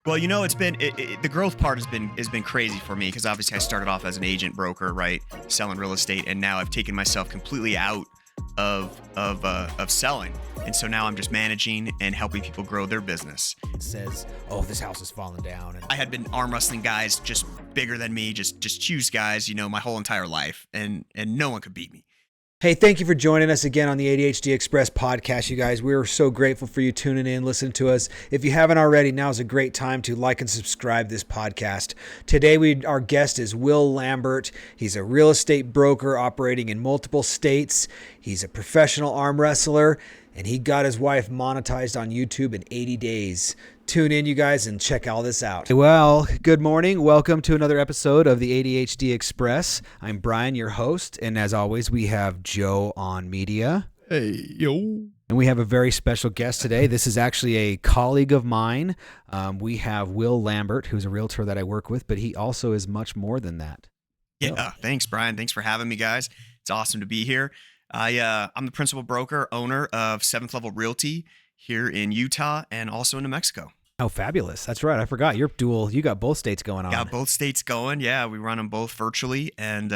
Well, it's been the growth part has been crazy for me because obviously I started off as an agent broker, right, selling real estate, and now I've taken myself completely out of selling, and so now I'm just managing and helping people grow their business. It says, "Oh, this house is falling down." And I had been arm wrestling guys just bigger than me, just huge guys, my whole entire life, and no one could beat me. Hey, thank you for joining us again on the ADHD Express podcast, you guys. We're so grateful for you tuning in, listening to us. If you haven't already, now is a great time to like and subscribe this podcast. Today, our guest is Will Lambert. He's a real estate broker operating in multiple states. He's a professional arm wrestler, and he got his wife monetized on YouTube in 80 days. Tune in, you guys, and check all this out. Well, good morning. Welcome to another episode of the ADHD Express. I'm Brian, your host, and as always, we have Joe on media. Hey, yo. And we have a very special guest today. This is actually a colleague of mine. We have Will Lambert, who's a realtor that I work with, but he also is much more than that. Yeah, Thanks, Brian. Thanks for having me, guys. It's awesome to be here. I'm the principal broker, owner of 7th Level Realty here in Utah and also in New Mexico. Oh, fabulous. That's right. I forgot. You're dual. You got both states going on. Got both states going. Yeah, we run them both virtually, and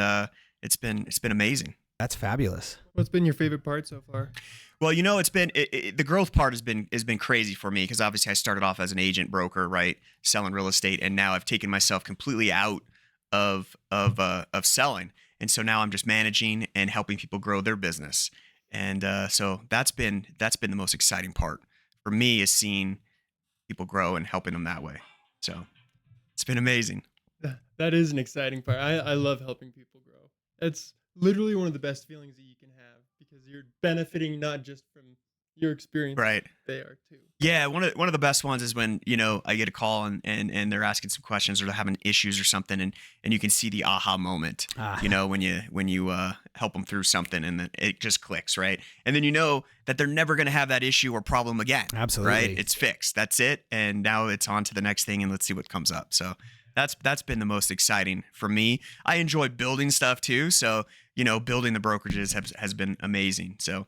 it's been amazing. That's fabulous. What's been your favorite part so far? Well, it's been the growth part has been crazy for me because obviously I started off as an agent broker, right, selling real estate, and now I've taken myself completely out of selling, and so now I'm just managing and helping people grow their business, and so that's been the most exciting part for me, is seeing people grow and helping them that way. So it's been amazing. That is an exciting part. I love helping people grow. It's literally one of the best feelings that you can have because you're benefiting not just from your experience, Right. They are too. Yeah, one of the best ones is when, I get a call and they're asking some questions or they're having issues or something, and you can see the aha moment, when you help them through something, and then it just clicks, right? And then you know that they're never going to have that issue or problem again. Absolutely. Right? It's fixed. That's it. And now it's on to the next thing, and let's see what comes up. So that's been the most exciting for me. I enjoy building stuff too. So, building the brokerages has been amazing. So,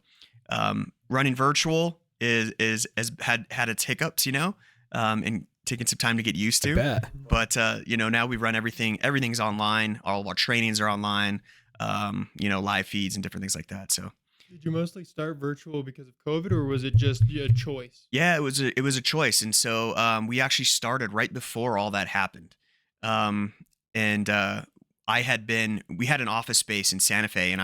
running virtual is had its hiccups, and taking some time to get used to. I bet. But now we run everything. Everything's online. All of our trainings are online. Live feeds and different things like that. So. Did you mostly start virtual because of COVID, or was it just a choice? Yeah, it was a choice, and so we actually started right before all that happened. We had an office space in Santa Fe, and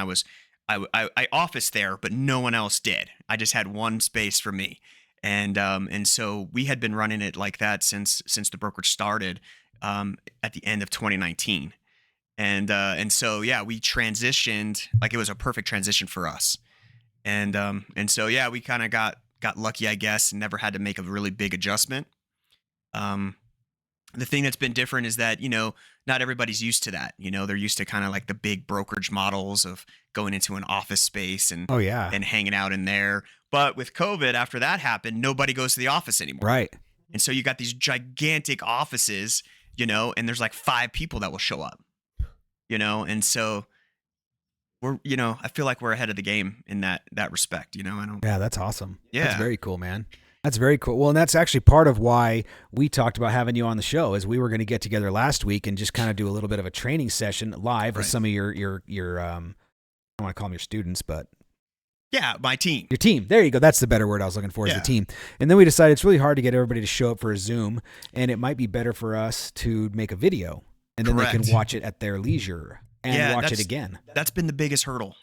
I officed there, but no one else did. I just had one space for me. And so we had been running it like that since the brokerage started, at the end of 2019. And so, yeah, we transitioned, like it was a perfect transition for us. And so, yeah, we kind of got lucky, I guess, and never had to make a really big adjustment. The thing that's been different is that, not everybody's used to that. They're used to kind of like the big brokerage models of going into an office space and and hanging out in there. But with COVID, after that happened, nobody goes to the office anymore. Right. And so you got these gigantic offices, and there's like 5 people that will show up, and so we're, I feel like we're ahead of the game in that respect, Yeah, that's awesome. Yeah. That's very cool, man. That's very cool. Well, and that's actually part of why we talked about having you on the show, is we were going to get together last week and just kind of do a little bit of a training session live with some of your I don't want to call them your students, but yeah, my team. Your team. There you go. That's the better word I was looking for, is the team. And then we decided it's really hard to get everybody to show up for a Zoom, and it might be better for us to make a video, and then they can watch it at their leisure and watch it again. That's been the biggest hurdle.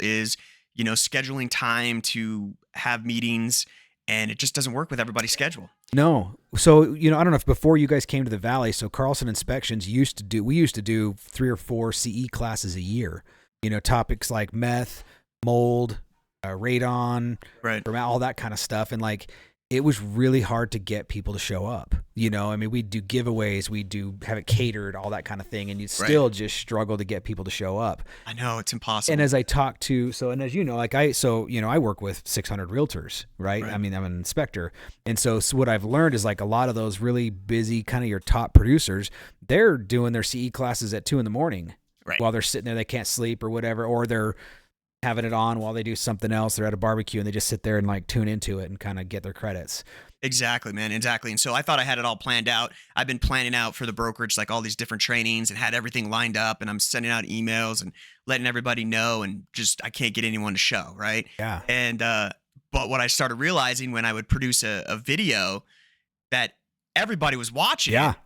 Is, scheduling time to have meetings, and it just doesn't work with everybody's schedule. No. So, I don't know if before you guys came to the Valley, so Carlson Inspections we used to do 3 or 4 CE classes a year, topics like meth, mold, radon, right, all that kind of stuff. And like, it was really hard to get people to show up. We do giveaways, we do have it catered, all that kind of thing. And you still just struggle to get people to show up. I know, it's impossible. And as I talk to, and as I work with 600 realtors, right? I mean, I'm an inspector. And so what I've learned is like a lot of those really busy, kind of your top producers, they're doing their CE classes at 2 a.m. Right. While they're sitting there, they can't sleep or whatever, or they're having it on while they do something else. They're at a barbecue and they just sit there and like tune into it and kind of get their credits. Exactly, man. Exactly. And so I thought I had it all planned out. I've been planning out for the brokerage, like all these different trainings, and had everything lined up. And I'm sending out emails and letting everybody know. And just, I can't get anyone to show. Right. Yeah. And, but what I started realizing when I would produce a video, that everybody was watching it,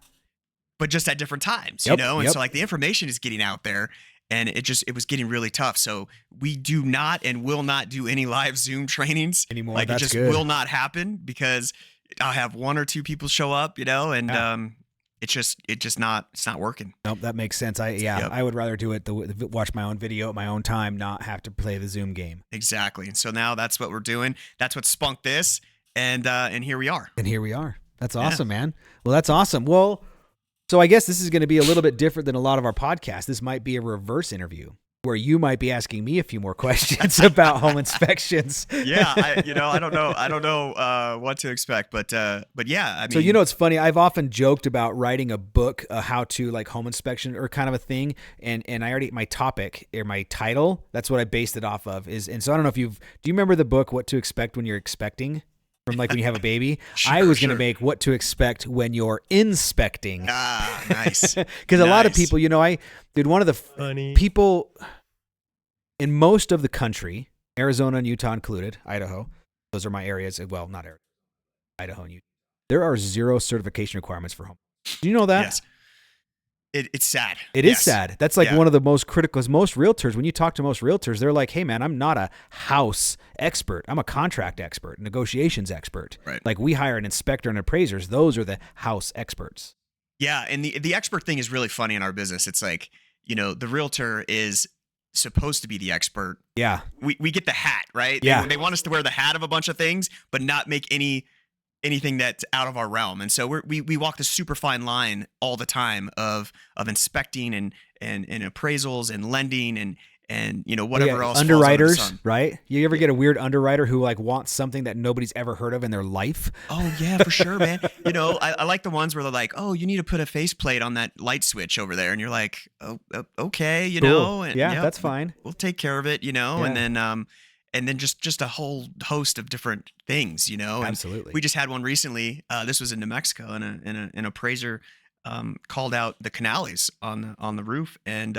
but just at different times, you know? And so like the information is getting out there. And it was getting really tough. So we do not and will not do any live Zoom trainings anymore. Like That's it just good. will not happen, because I'll have one or two people show up, you know, and it's not working. Nope, that makes sense. I would rather do it watch my own video at my own time, not have to play the Zoom game. Exactly. And so now that's what we're doing. That's what spunked this, and here we are. And here we are. That's awesome, man. Well, that's awesome. Well, so I guess this is going to be a little bit different than a lot of our podcasts. This might be a reverse interview where you might be asking me a few more questions about home inspections. Yeah, I don't know what to expect, but yeah, I mean. So it's funny. I've often joked about writing a book, how to like home inspection or kind of a thing, and I already my topic or my title. That's what I based it off of. And so I don't know if do you remember the book What to Expect When You're Expecting? From like when you have a baby. I was going to make What to Expect When You're Inspecting. Ah, nice. Because a lot of people, I did one of the people in most of the country, Arizona and Utah included, Idaho. Those are my areas. Well, not Arizona, Idaho and Utah. There are 0 certification requirements for home. Do you know that? Yes. It's sad. It is sad. That's like one of the most critical, because most realtors, when you talk to most realtors, they're like, hey man, I'm not a house expert. I'm a contract expert, negotiations expert. Right. Like we hire an inspector and appraisers. Those are the house experts. Yeah. And the expert thing is really funny in our business. It's like, the realtor is supposed to be the expert. Yeah. We get the hat, right? Yeah. They want us to wear the hat of a bunch of things, but not make anything that's out of our realm. And so we walk this super fine line all the time of inspecting and appraisals and lending and whatever else. Underwriters, right? You ever get a weird underwriter who like wants something that nobody's ever heard of in their life? Oh yeah, for sure, man. I like the ones where they're like, oh, you need to put a faceplate on that light switch over there. And you're like, oh, okay, Cool. and yeah, that's fine. We'll take care of it, and then just a whole host of different things, And Absolutely. we just had one recently. This was in New Mexico, and an appraiser called out the canales on the roof, and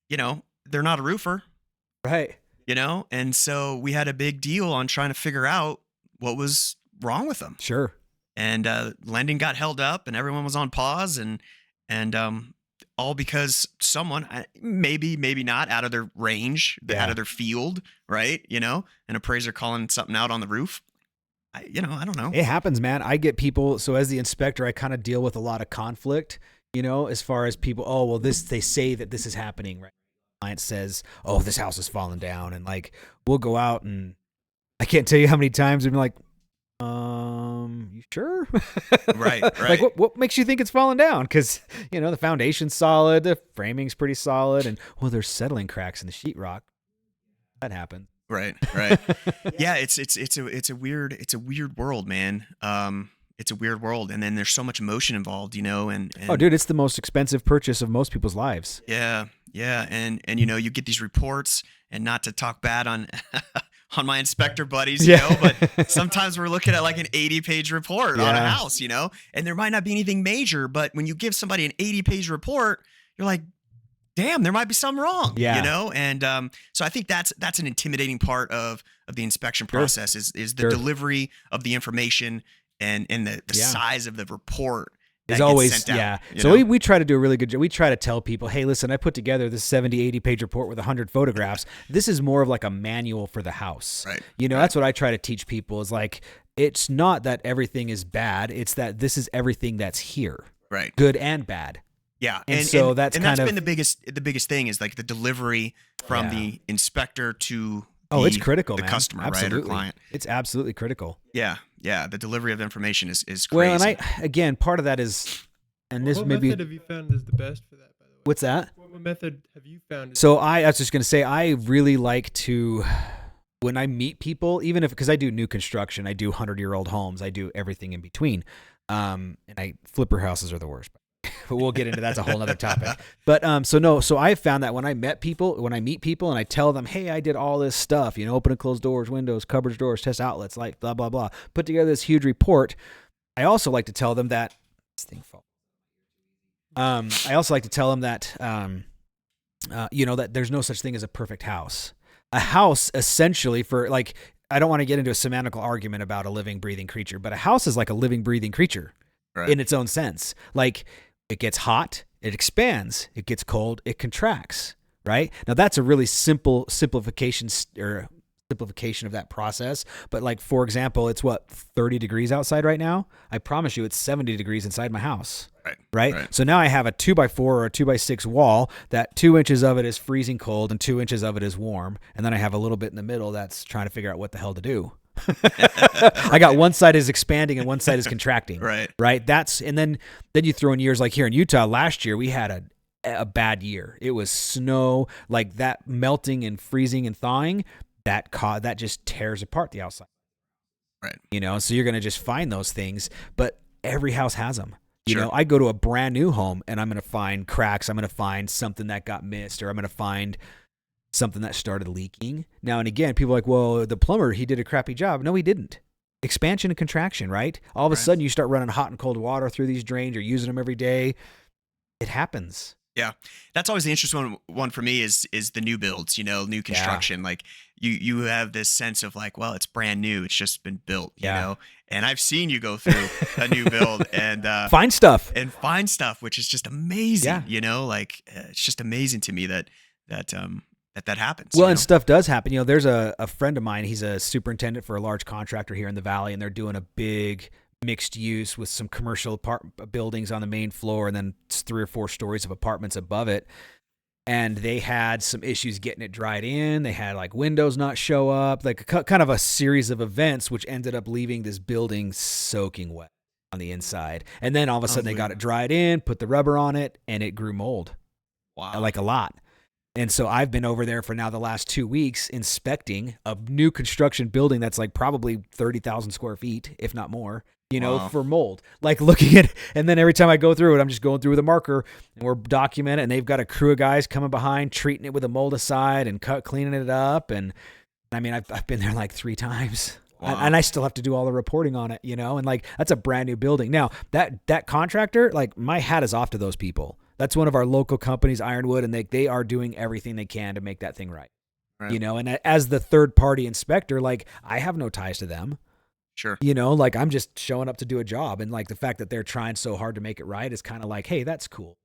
they're not a roofer, right? And so we had a big deal on trying to figure out what was wrong with them. Sure. And lending got held up, and everyone was on pause, and all because someone, maybe not, out of their range, out of their field, right? An appraiser calling something out on the roof. I don't know. It happens, man. I get people. So as the inspector, I kind of deal with a lot of conflict, as far as people, oh, well, they say that this is happening, right? Client says, oh, this house is falling down. And like, we'll go out, and I can't tell you how many times we've been like, you sure? Right. Like what makes you think it's falling down? Because the foundation's solid, the framing's pretty solid, and there's settling cracks in the sheetrock. That happened. Right. Yeah, it's a weird world, man. It's a weird world, and then there's so much emotion involved, and oh, dude, it's the most expensive purchase of most people's lives. Yeah, and you get these reports, and not to talk bad on on my inspector buddies, but sometimes we're looking at like an 80-page report on a house, and there might not be anything major, but when you give somebody an 80-page report, you're like, damn, there might be something wrong, and so I think that's an intimidating part of the inspection process is the delivery of the information and the size of the report. Is always, So we try to do a really good job. We try to tell people, hey, listen, I put together this 70, 80 page report with 100 photographs. This is more of like a manual for the house. Right. That's what I try to teach people is like, it's not that everything is bad. It's that this is everything that's here. Right. Good and bad. Yeah. And so that's been the biggest thing is like the delivery from the inspector to it's critical, the man. customer, absolutely. right, or client. It's absolutely critical. Yeah. The delivery of information is crazy. Well, and part of that is, and this what maybe. What method have you found is the best for that, by the way? What's that? What method have you found? So I was just going to say, I really like to, when I meet people, because I do new construction, I do 100-year-old homes, I do everything in between. And flipper houses are the worst. but we'll get into that's a whole other topic. But so I found that when I meet people and I tell them, hey, I did all this stuff, open and close doors, windows, cupboards, doors, test outlets, like blah, blah, blah, put together this huge report. I also like to tell them that I also like to tell them that, that there's no such thing as a perfect house. A house essentially I don't want to get into a semantical argument about a living, breathing creature, but a house is like a living, breathing creature in its own sense. Like it gets hot, it expands, it gets cold, it contracts, right? Now that's a really simplification of that process. But like, for example, it's 30 degrees outside right now. I promise you it's 70 degrees inside my house. Right. So now I have a 2x4 or a 2x6 wall that 2 inches of it is freezing cold and 2 inches of it is warm. And then I have a little bit in the middle that's trying to figure out what the hell to do. I got one side is expanding and one side is contracting. Right. And then you throw in years like here in Utah last year, we had a bad year. It was snow, like that melting and freezing and thawing that just tears apart the outside. Right. So you're going to just find those things, but every house has them. I go to a brand new home and I'm going to find cracks. I'm going to find something that got missed, or I'm going to find something that started leaking. Now and again, people are like, well, the plumber, he did a crappy job. No, he didn't. Expansion and contraction, right? All of a sudden you start running hot and cold water through these drains. You're using them every day. It happens. Yeah. That's always the interesting one for me is the new builds, new construction. Yeah. Like you have this sense of like, well, it's brand new. It's just been built, you know? And I've seen you go through a new build and find stuff, which is just amazing. Like it's just amazing to me that happens. Well, and stuff does happen. There's a friend of mine. He's a superintendent for a large contractor here in the Valley, and they're doing a big mixed use with some commercial buildings on the main floor and then 3 or 4 stories of apartments above it. And they had some issues getting it dried in. They had like windows not show up, like kind of a series of events, which ended up leaving this building soaking wet on the inside. And then all of a sudden they got it dried in, put the rubber on it, and it grew mold. Wow. Like a lot. And so I've been over there for now the last 2 weeks inspecting a new construction building that's like probably 30,000 square feet, if not more, for mold. Like looking at, and then every time I go through it, I'm just going through with a marker and we're documenting it, and they've got a crew of guys coming behind, treating it with a moldicide and cleaning it up. And I mean, I've been there like 3 times. Wow. And I still have to do all the reporting on it, and like, that's a brand new building. Now that contractor, like my hat is off to those people. That's one of our local companies, Ironwood, and they are doing everything they can to make that thing right. And as the third party inspector, like I have no ties to them. Sure. Like I'm just showing up to do a job, and like the fact that they're trying so hard to make it right is kind of like, hey, that's cool.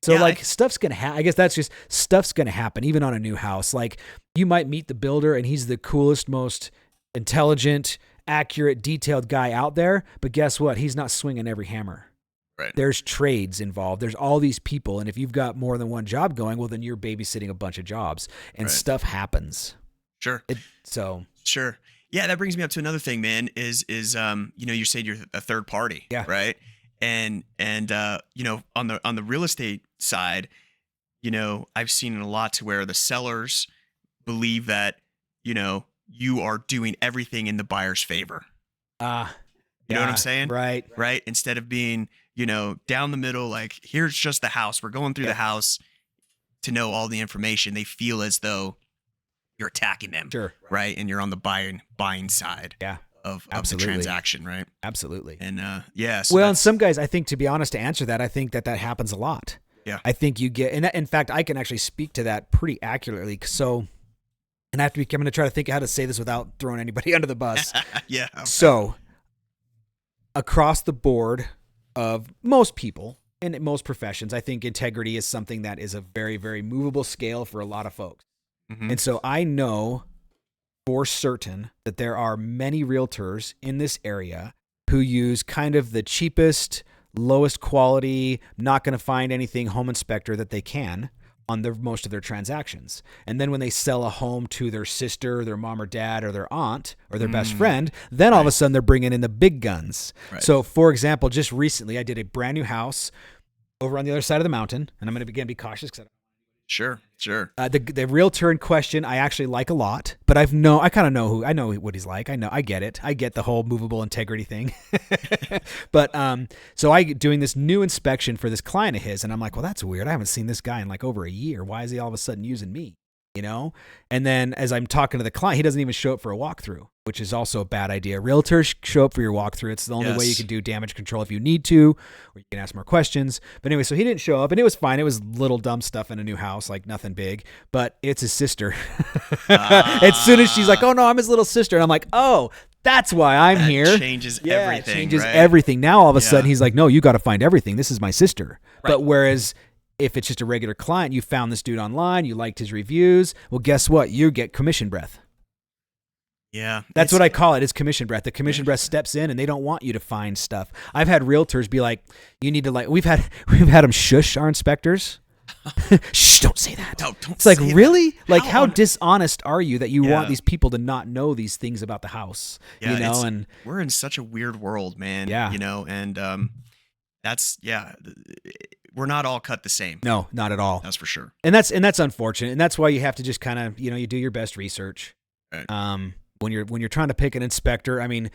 So stuff's going to happen. I guess that's just stuff's going to happen even on a new house. Like you might meet the builder and he's the coolest, most intelligent, accurate, detailed guy out there. But guess what? He's not swinging every hammer. Right. There's trades involved. There's all these people. And if you've got more than one job going, well, then you're babysitting a bunch of jobs and stuff happens. Sure. Sure. Yeah. That brings me up to another thing, man, is you said you're a third party. Yeah. Right. And on the real estate side, I've seen it a lot to where the sellers believe that, you are doing everything in the buyer's favor. You know what I'm saying? Right. Right. Instead of being, down the middle, like here's just the house. We're going through the house to know all the information. They feel as though you're attacking them. Sure. Right. And you're on the buying side. Yeah. Of the transaction, right? Absolutely. And well, and some guys, I think, to be honest, to answer that, I think that happens a lot. Yeah. I think you get, and in fact, I can actually speak to that pretty accurately. So, and I'm going to try to think how to say this without throwing anybody under the bus. Yeah. So, across the board of most people and in most professions, I think integrity is something that is a very, very movable scale for a lot of folks. Mm-hmm. And so I know for certain that there are many realtors in this area who use kind of the cheapest, lowest quality, not going to find anything home inspector that they can on most of their transactions. And then when they sell a home to their sister, their mom or dad, or their aunt, or their best friend, then all of a sudden they're bringing in the big guns. Right. So for example, just recently I did a brand new house over on the other side of the mountain, and I'm going to again be cautious because Sure. The realtor in question, I actually like a lot, but I kind of know I know what he's like. I get it. I get the whole movable integrity thing. But so I doing this new inspection for this client of his, and I'm like, well, that's weird. I haven't seen this guy in like over a year. Why is he all of a sudden using me? You know? And then as I'm talking to the client, he doesn't even show up for a walkthrough, which is also a bad idea. Realtors show up for your walkthrough. It's the only way you can do damage control if you need to, or you can ask more questions. But anyway, so he didn't show up, and it was fine. It was little dumb stuff in a new house, like nothing big, but it's his sister. As soon as she's like, oh no, I'm his little sister. And I'm like, oh, that's why I'm here. Changes everything. It changes right? everything. Now all of a sudden he's like, no, you got to find everything. This is my sister. Right. But whereas if it's just a regular client, you found this dude online, you liked his reviews, well, guess what? You get commission breath. Yeah. That's what I call it. It's commission breath. The commission breath steps in and they don't want you to find stuff. I've had realtors be like, you need to like, we've had them shush our inspectors. Shh, don't say that. No, don't it's like, say really? That. Like, how dishonest are you that you Yeah. want these people to not know these things about the house? Yeah, you know, and we're in such a weird world, man. Yeah. You know, and that's we're not all cut the same. no, not at all. That's for sure. And that's unfortunate. And that's why you have to just kind of, you do your best research. Right. When you're trying to pick an inspector, I mean,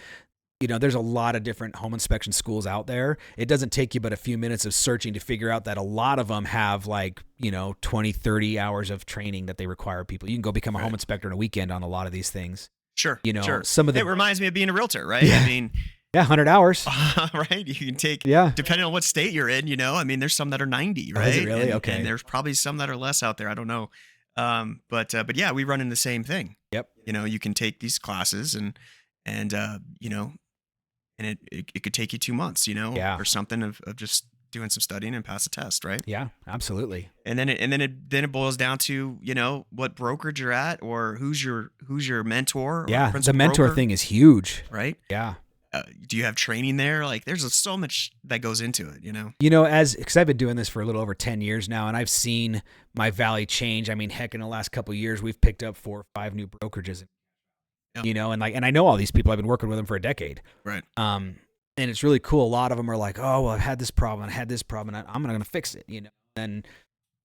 there's a lot of different home inspection schools out there. It doesn't take you but a few minutes of searching to figure out that a lot of them have like, 20, 30 hours of training that they require people. You can go become a home inspector in a weekend on a lot of these things. Sure. Sure. Some of it reminds me of being a realtor, right? Yeah. I mean, yeah, 100 hours. right. You can take, Yeah. depending on what state you're in, I mean, there's some that are 90, right? Oh, is it really? And, Okay. And there's probably some that are less out there. I don't know. But yeah, we run in the same thing. Yep. You can take these classes and it could take you 2 months, Yeah. or something of just doing some studying and pass a test, right? Yeah, absolutely. And then it boils down to, what brokerage you're at or who's your mentor. Or Yeah, the principal mentor broker, thing is huge. right? Yeah. Do you have training there? Like there's so much that goes into it, Because I've been doing this for a little over 10 years now, and I've seen my valley change. I mean, heck, in the last couple of years, we've picked up 4 or 5 new brokerages, Yeah. and I know all these people. I've been working with them for a decade. Right. And it's really cool. A lot of them are like, oh, well, I've had this problem. And I'm going to fix it, and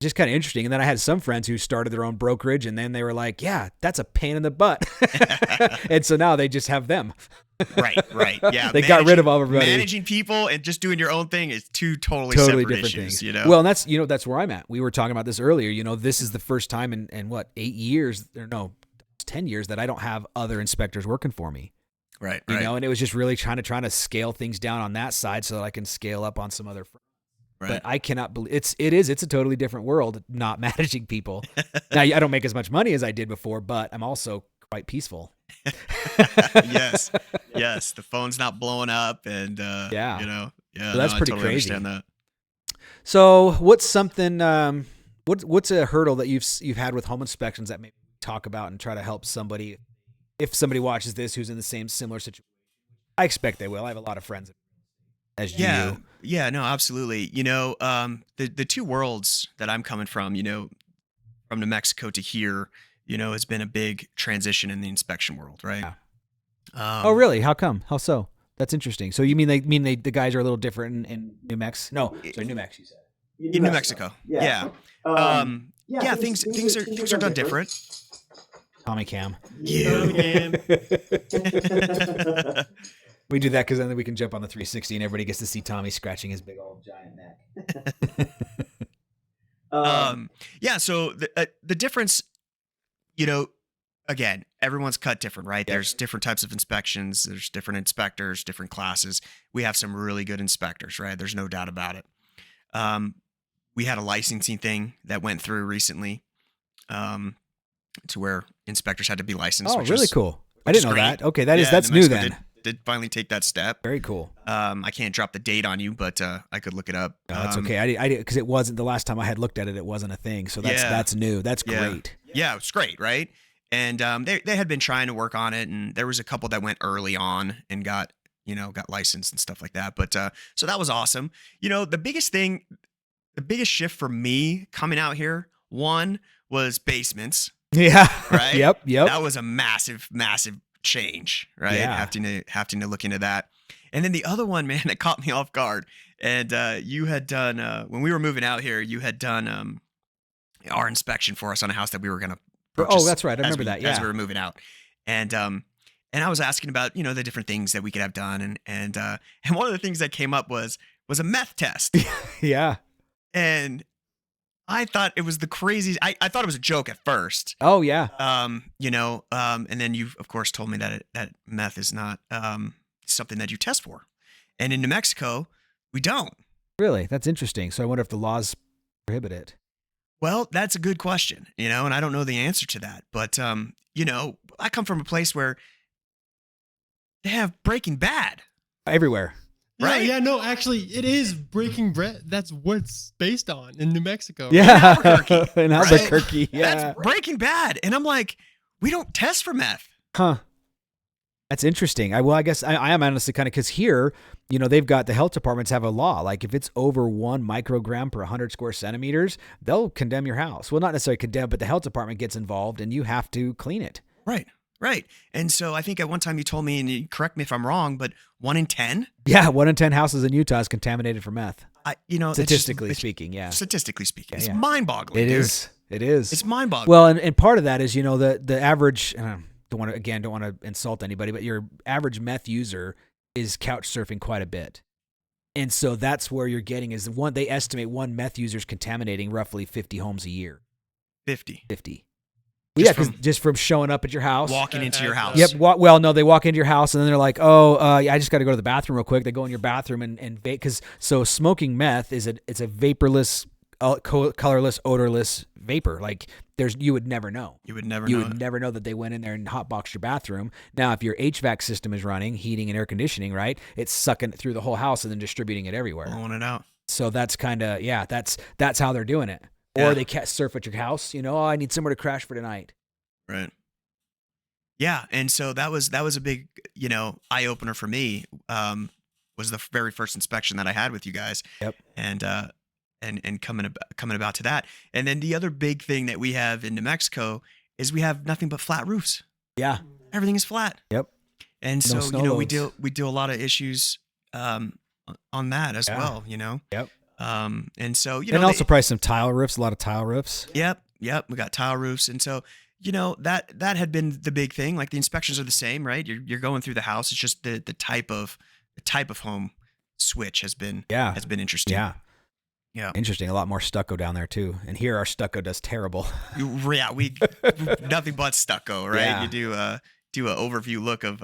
just kind of interesting. And then I had some friends who started their own brokerage, and then they were like, yeah, that's a pain in the butt. And so now they just have them. Right. Yeah. They got rid of everybody. Managing people and just doing your own thing is two totally Totally separate different issues, things. Well, and that's where I'm at. We were talking about this earlier. This is the first time in what, 8 years, or no, 10 years that I don't have other inspectors working for me. Right. And it was just really trying to scale things down on that side so that I can scale up on some other fronts. Right. But I cannot believe it's a totally different world not managing people. Now, I don't make as much money as I did before, but I'm also quite peaceful. Yes. The phone's not blowing up, and Yeah. So that's I pretty totally crazy. Understand that. So what's something? What's a hurdle that you've had with home inspections that maybe talk about and try to help somebody? If somebody watches this who's in the similar situation, I expect they will. I have a lot of friends as you do. Yeah, no, absolutely. The two worlds that I'm coming from, from New Mexico to here, has been a big transition in the inspection world, right? Yeah. Oh, really? How come? How so? That's interesting. So you mean the guys are a little different in New Mexico? No, sorry, New Mexico. You said. In New Mexico. Yeah. Things are done different. Tommy Cam. Yeah. We do that because then we can jump on the 360 and everybody gets to see Tommy scratching his big old giant neck. So the difference, again, everyone's cut different, right? Yep. There's different types of inspections. There's different inspectors, different classes. We have some really good inspectors, right? There's no doubt about it. We had a licensing thing that went through recently, to where inspectors had to be licensed. Oh, which really is, cool. I which didn't know great. that. Okay, that's new then. Did finally take that step. Very cool. I can't drop the date on you, but I could look it up. No, that's okay. I did because it wasn't the last time I had looked at it. It wasn't a thing. So that's new. That's great. Yeah, it's great, right? And they had been trying to work on it, and there was a couple that went early on and got licensed and stuff like that. But so that was awesome. The biggest shift for me coming out here, one was basements. Yeah. Right. Yep. That was a massive change, right? Yeah. Having to look into that. And then the other one, man, that caught me off guard. And you had done when we were moving out here, you had done our inspection for us on a house that we were going to Oh, purchase. that's right. I remember that. As Yeah. we were moving out, and I was asking about the different things that we could have done, and one of the things that came up was a meth test, Yeah. and I thought it was the craziest. I thought it was a joke at first. Oh, yeah. And then you of course told me that meth is not something that you test for, and in New Mexico we don't. Really? That's interesting. So I wonder if the laws prohibit it. Well, that's a good question, and I don't know the answer to that. But, I come from a place where they have Breaking Bad. Everywhere. Right? Yeah, no, actually, it is Breaking Bread. That's what it's based on in New Mexico. Yeah. Albuquerque, In right? Albuquerque. Yeah. That's Breaking Bad. And I'm like, we don't test for meth. Huh. That's interesting. I guess I am honestly kind of, because here, they've got the health departments have a law. Like if it's over 1 microgram per 100 square centimeters, they'll condemn your house. Well, not necessarily condemn, but the health department gets involved and you have to clean it. Right. And so I think at one time you told me, and you correct me if I'm wrong, but 1 in 10? Yeah. 1 in 10 houses in Utah is contaminated for meth. Statistically speaking. Yeah. Statistically speaking, it's Yeah. mind-boggling. It dude. is. It is. It's mind-boggling. Well, and part of that is, the average, don't want to insult anybody, but your average meth user is couch surfing quite a bit. And so that's where you're getting is they estimate one meth user is contaminating roughly 50 homes a year. 50. 50. Just Yeah, because just from showing up at your house. Walking into your house. Yep. Well, no, they walk into your house and then they're like, "Oh, yeah, I just got to go to the bathroom real quick." They go in your bathroom and vape, so smoking meth it's a vaporless, colorless, odorless vapor. Like you would never know. You would never You know. would never know that they went in there and hotboxed your bathroom. Now, if your HVAC system is running, heating and air conditioning, right, it's sucking it through the whole house and then distributing it everywhere. Blowing it out. So that's kind of that's how they're doing it. Yeah. Or they can't surf at your house. Oh, I need somewhere to crash for tonight. Right. Yeah, and so that was a big, eye opener for me. Was the very first inspection that I had with you guys. Yep. And coming about to that, and then the other big thing that we have in New Mexico is we have nothing but flat roofs. Yeah. Everything is flat. Yep. And No so snow we loads. do a lot of issues on that as Yeah. well. Yep. And so And also probably some tile roofs, a lot of tile roofs. Yep. We got tile roofs, and so that had been the big thing. Like the inspections are the same, right? You're going through the house. It's just the type of home switch has been interesting. Yeah. Yeah. Interesting. A lot more stucco down there too. And here our stucco does terrible. Yeah, we nothing but stucco, right? Yeah. You do a overview look of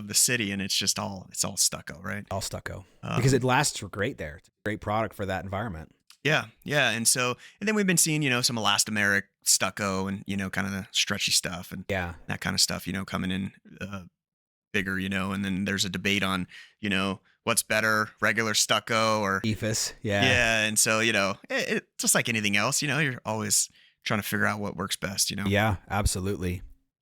the city, and it's all stucco, right? All stucco. Because it lasts great there. It's a great product for that environment. Yeah, and then we've been seeing some elastomeric stucco and kind of the stretchy stuff and Yeah. that kind of stuff coming in bigger, and then there's a debate on what's better, regular stucco or EFIS. Yeah. yeah, and so it just like anything else, you're always trying to figure out what works best, Yeah, absolutely.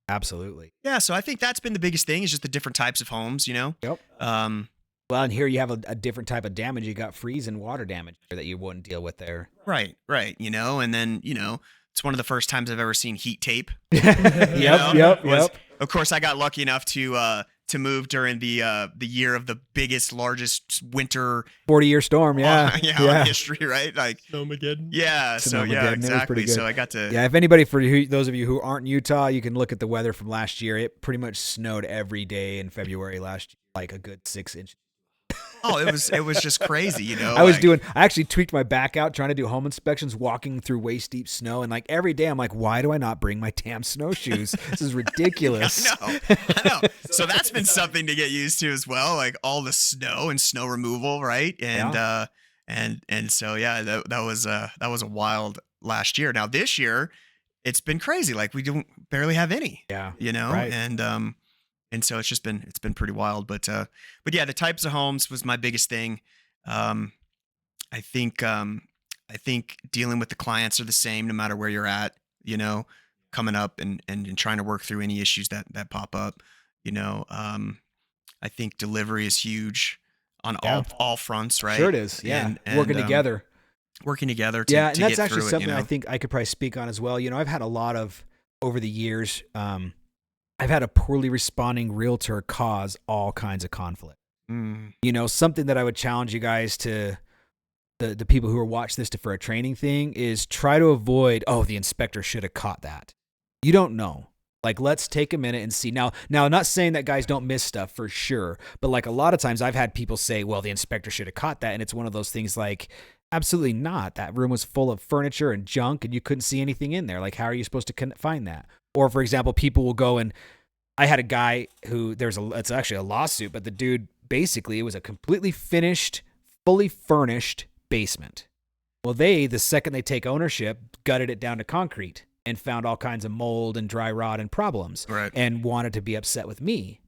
Absolutely. Yeah, so I think that's been the biggest thing is just the different types of homes, Yep. Well, and here you have a different type of damage. You got freeze and water damage that you wouldn't deal with there. Right, and then it's one of the first times I've ever seen heat tape. Yep. Of course, I got lucky enough to move during the year of the biggest, largest winter 40-year storm. Yeah. in history, right? Like Snowmageddon. yeah, so Snowmageddon, yeah, it was exactly. pretty good. So I got to Yeah, if anybody, those of you who aren't in Utah, you can look at the weather from last year. It pretty much snowed every day in February last year, like a good 6 inches. Oh, it was just crazy, I actually tweaked my back out trying to do home inspections, walking through waist deep snow, and like every day I'm like, why do I not bring my damn snowshoes? This is ridiculous. I know. So that's been something to get used to as well, like all the snow and snow removal, right? And and so yeah, that was a wild last year. Now this year, it's been crazy. Like we don't barely have any. Yeah. Right. And so it's been pretty wild, but yeah, the types of homes was my biggest thing. I think dealing with the clients are the same no matter where you're at, coming up and trying to work through any issues that pop up, I think delivery is huge on all fronts, right? Sure it is. Yeah. And, working together. Working together to and that's get actually through something it, I think I could probably speak on as well. I've had a lot of over the years, I've had a poorly responding realtor cause all kinds of conflict. Mm. Something that I would challenge you guys to the people who are watch this for a training thing is try to avoid, oh, the inspector should have caught that. You don't know. Like, let's take a minute and see. Now, I'm not saying that guys don't miss stuff for sure, but like a lot of times I've had people say, well, the inspector should have caught that. And it's one of those things like, absolutely not. That room was full of furniture and junk and you couldn't see anything in there. Like, how are you supposed to find that? Or for example, people will go and I had a guy who it's actually a lawsuit, but the dude basically, it was a completely finished, fully furnished basement. Well, the second they take ownership, gutted it down to concrete and found all kinds of mold and dry rot and problems, right, and wanted to be upset with me.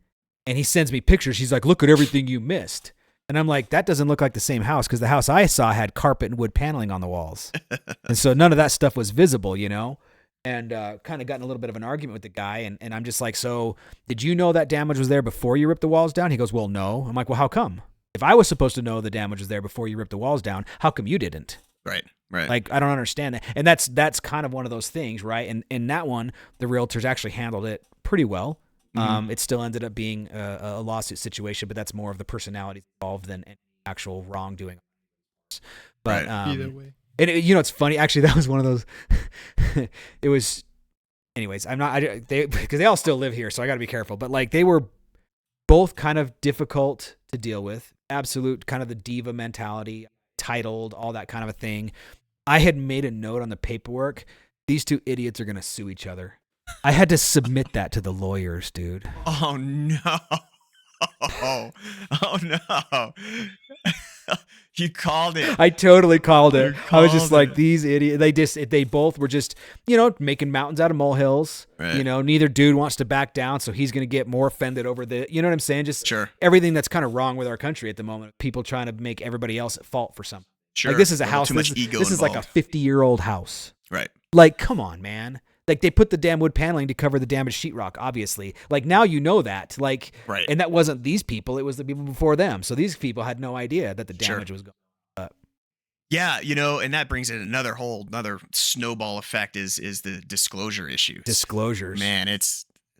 And he sends me pictures. He's like, look at everything you missed. And I'm like, that doesn't look like the same house, because the house I saw had carpet and wood paneling on the walls. And so none of that stuff was visible, you know? And kind of got in a little bit of an argument with the guy. And I'm just like, so did you know that damage was there before you ripped the walls down? He goes, well, no. I'm like, well, how come? If I was supposed to know the damage was there before you ripped the walls down, how come you didn't? Right. Like, I don't understand that. And that's kind of one of those things, right? And in that one, the realtors actually handled it pretty well. Mm-hmm. It still ended up being a lawsuit situation, but that's more of the personality involved than any actual wrongdoing. But either way. And it's funny. Actually, that was one of those. It was, anyways. Because they all still live here, so I got to be careful. But like, they were both kind of difficult to deal with. Absolute kind of the diva mentality, titled, all that kind of a thing. I had made a note on the paperwork. These two idiots are going to sue each other. I had to submit that to the lawyers, dude. Oh no. Oh no. You called it. I totally called it. I was just like, these idiots. They both were just, making mountains out of molehills. Right. Neither dude wants to back down, so he's going to get more offended over you know what I'm saying? Just sure. Everything that's kind of wrong with our country at the moment. People trying to make everybody else at fault for something. Sure. Like, this is a house. Too much ego this is like a 50-year-old house. Right. Like, come on, man. Like, they put the damn wood paneling to cover the damaged sheetrock, obviously. Like, now you know that. Like, right. And that wasn't these people. It was the people before them. So these people had no idea that the damage was going up. Yeah, and that brings in another snowball effect is the disclosure issues. Disclosures. Man,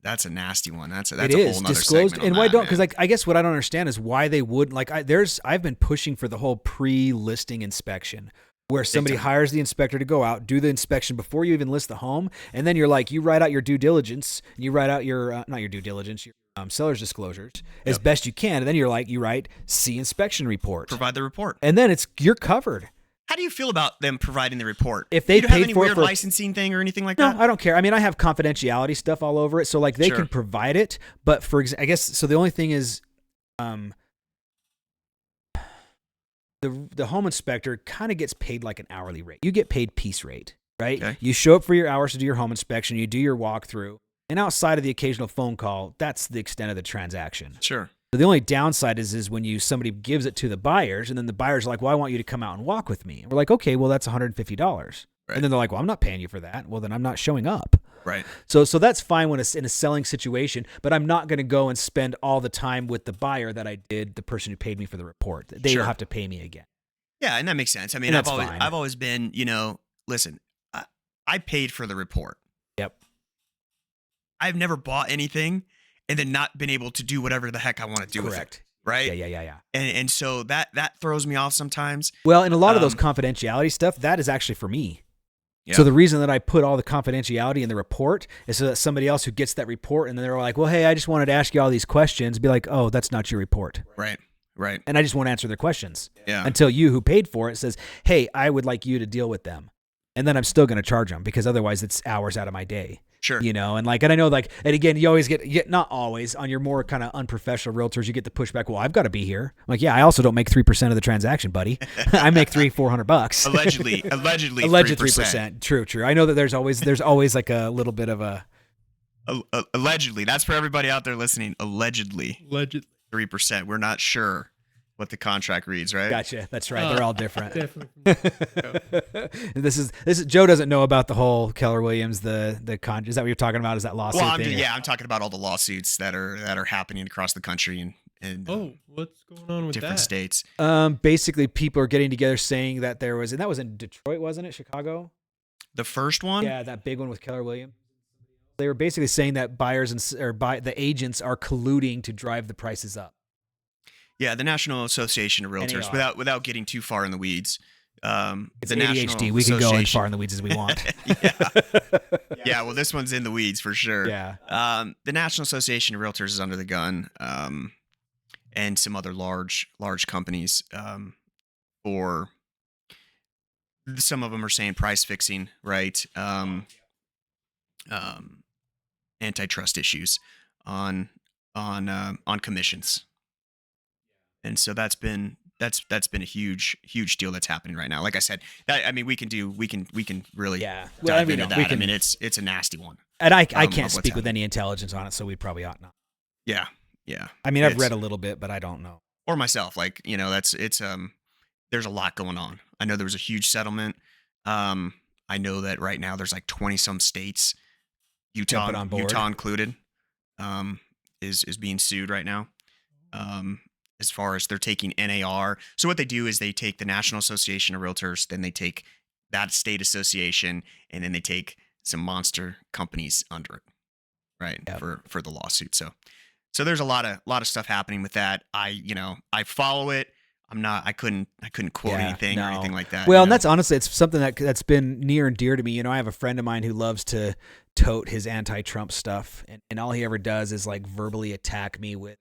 that's a nasty one. That's a whole nother disclosed. segment. And why don't? Because I guess what I don't understand is why they would I've been pushing for the whole pre-listing inspection, where somebody hires the inspector to go out, do the inspection before you even list the home, and then you write out your due diligence, you write out your not your due diligence, your seller's disclosures as best you can, and then you write see inspection report, provide the report, and then you're covered. How do you feel about them providing the report? If they you don't have paid any for weird licensing thing or anything like that? No, I don't care. I mean, I have confidentiality stuff all over it, so like they can provide it. But I guess so. The only thing is, the home inspector kind of gets paid like an hourly rate. You get paid piece rate, right? Okay. You show up for your hours to do your home inspection. You do your walkthrough, and outside of the occasional phone call, that's the extent of the transaction. Sure. So the only downside is when somebody gives it to the buyers, and then the buyers are like, well, I want you to come out and walk with me. And we're like, okay, well, that's $150. Right. And then they're like, well, I'm not paying you for that. Well, then I'm not showing up. Right. So that's fine when it's in a selling situation, but I'm not going to go and spend all the time with the buyer that I did, the person who paid me for the report. They will have to pay me again. Yeah, and that makes sense. I mean, I've always been, listen, I paid for the report. Yep. I've never bought anything and then not been able to do whatever the heck I want to do with it. Right? Yeah. And so that throws me off sometimes. Well, and a lot of those confidentiality stuff, that is actually for me. Yeah. So the reason that I put all the confidentiality in the report is so that somebody else who gets that report and then they're like, well, hey, I just wanted to ask you all these questions, be like, oh, that's not your report. Right. And I just won't answer their questions. Yeah. Until you who paid for it says, hey, I would like you to deal with them. And then I'm still going to charge them because otherwise it's hours out of my day. Sure. And I know and again, you always get, not always, on your more kind of unprofessional realtors, you get the pushback, well, I've got to be here. I'm like, yeah, I also don't make 3% of the transaction, buddy. I make $400. Allegedly Alleged 3%. True. I know that there's always like a little bit of a. Allegedly. That's for everybody out there listening. Allegedly. 3%. We're not sure what the contract reads, right? Gotcha. That's right. They're all different. Definitely. This is Joe doesn't know about the whole Keller Williams is that what you're talking about? Is that lawsuit thing? I'm talking about all the lawsuits that are happening across the country and what's going on with different that? states. Basically, people are getting together saying that that was in Detroit, wasn't it? Chicago. The first one? Yeah, that big one with Keller Williams. They were basically saying that the agents are colluding to drive the prices up. Yeah, the National Association of Realtors, without getting too far in the weeds, It's the ADHD. National We can go as Association. far in the weeds as we want. Yeah, well, this one's in the weeds for sure. Yeah. The National Association of Realtors is under the gun, and some other large companies, or some of them are saying price fixing, right? Um, Antitrust issues on commissions, and so that's been a huge deal that's happening right now. Like I said, that, I mean, we can really Yeah. Well, dive we into know. that. We I can, mean, it's a nasty one. and I of can't what's speak with happening. any intelligence on it, so we probably ought not. Yeah. I mean, I've It's- read a little bit, but I don't know. or myself, like, there's a lot going on. I know there was a huge settlement. I know that right now there's like 20 some states, Jumping on board. Utah included, is being sued right now. As far as they're taking NAR. So what they do is they take the National Association of Realtors, then they take that state association, and then they take some monster companies under it, right? Yep. For the lawsuit. So there's a lot of stuff happening with that. I follow it. I couldn't quote anything or anything like that. Well, and that's honestly, it's something that's been near and dear to me. You know, I have a friend of mine who loves to tote his anti-Trump stuff, and all he ever does is like verbally attack me with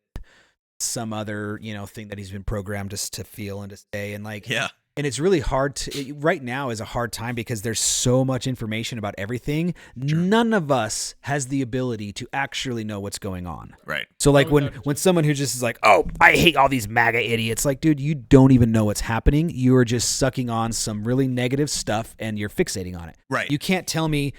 some other, thing that he's been programmed to feel and to say. And like, yeah. And it's really hard right now is a hard time because there's so much information about everything. Sure. None of us has the ability to actually know what's going on. Right. So like when someone who just is like, oh, I hate all these MAGA idiots. Like, dude, you don't even know what's happening. You are just sucking on some really negative stuff and you're fixating on it. Right. You can't tell me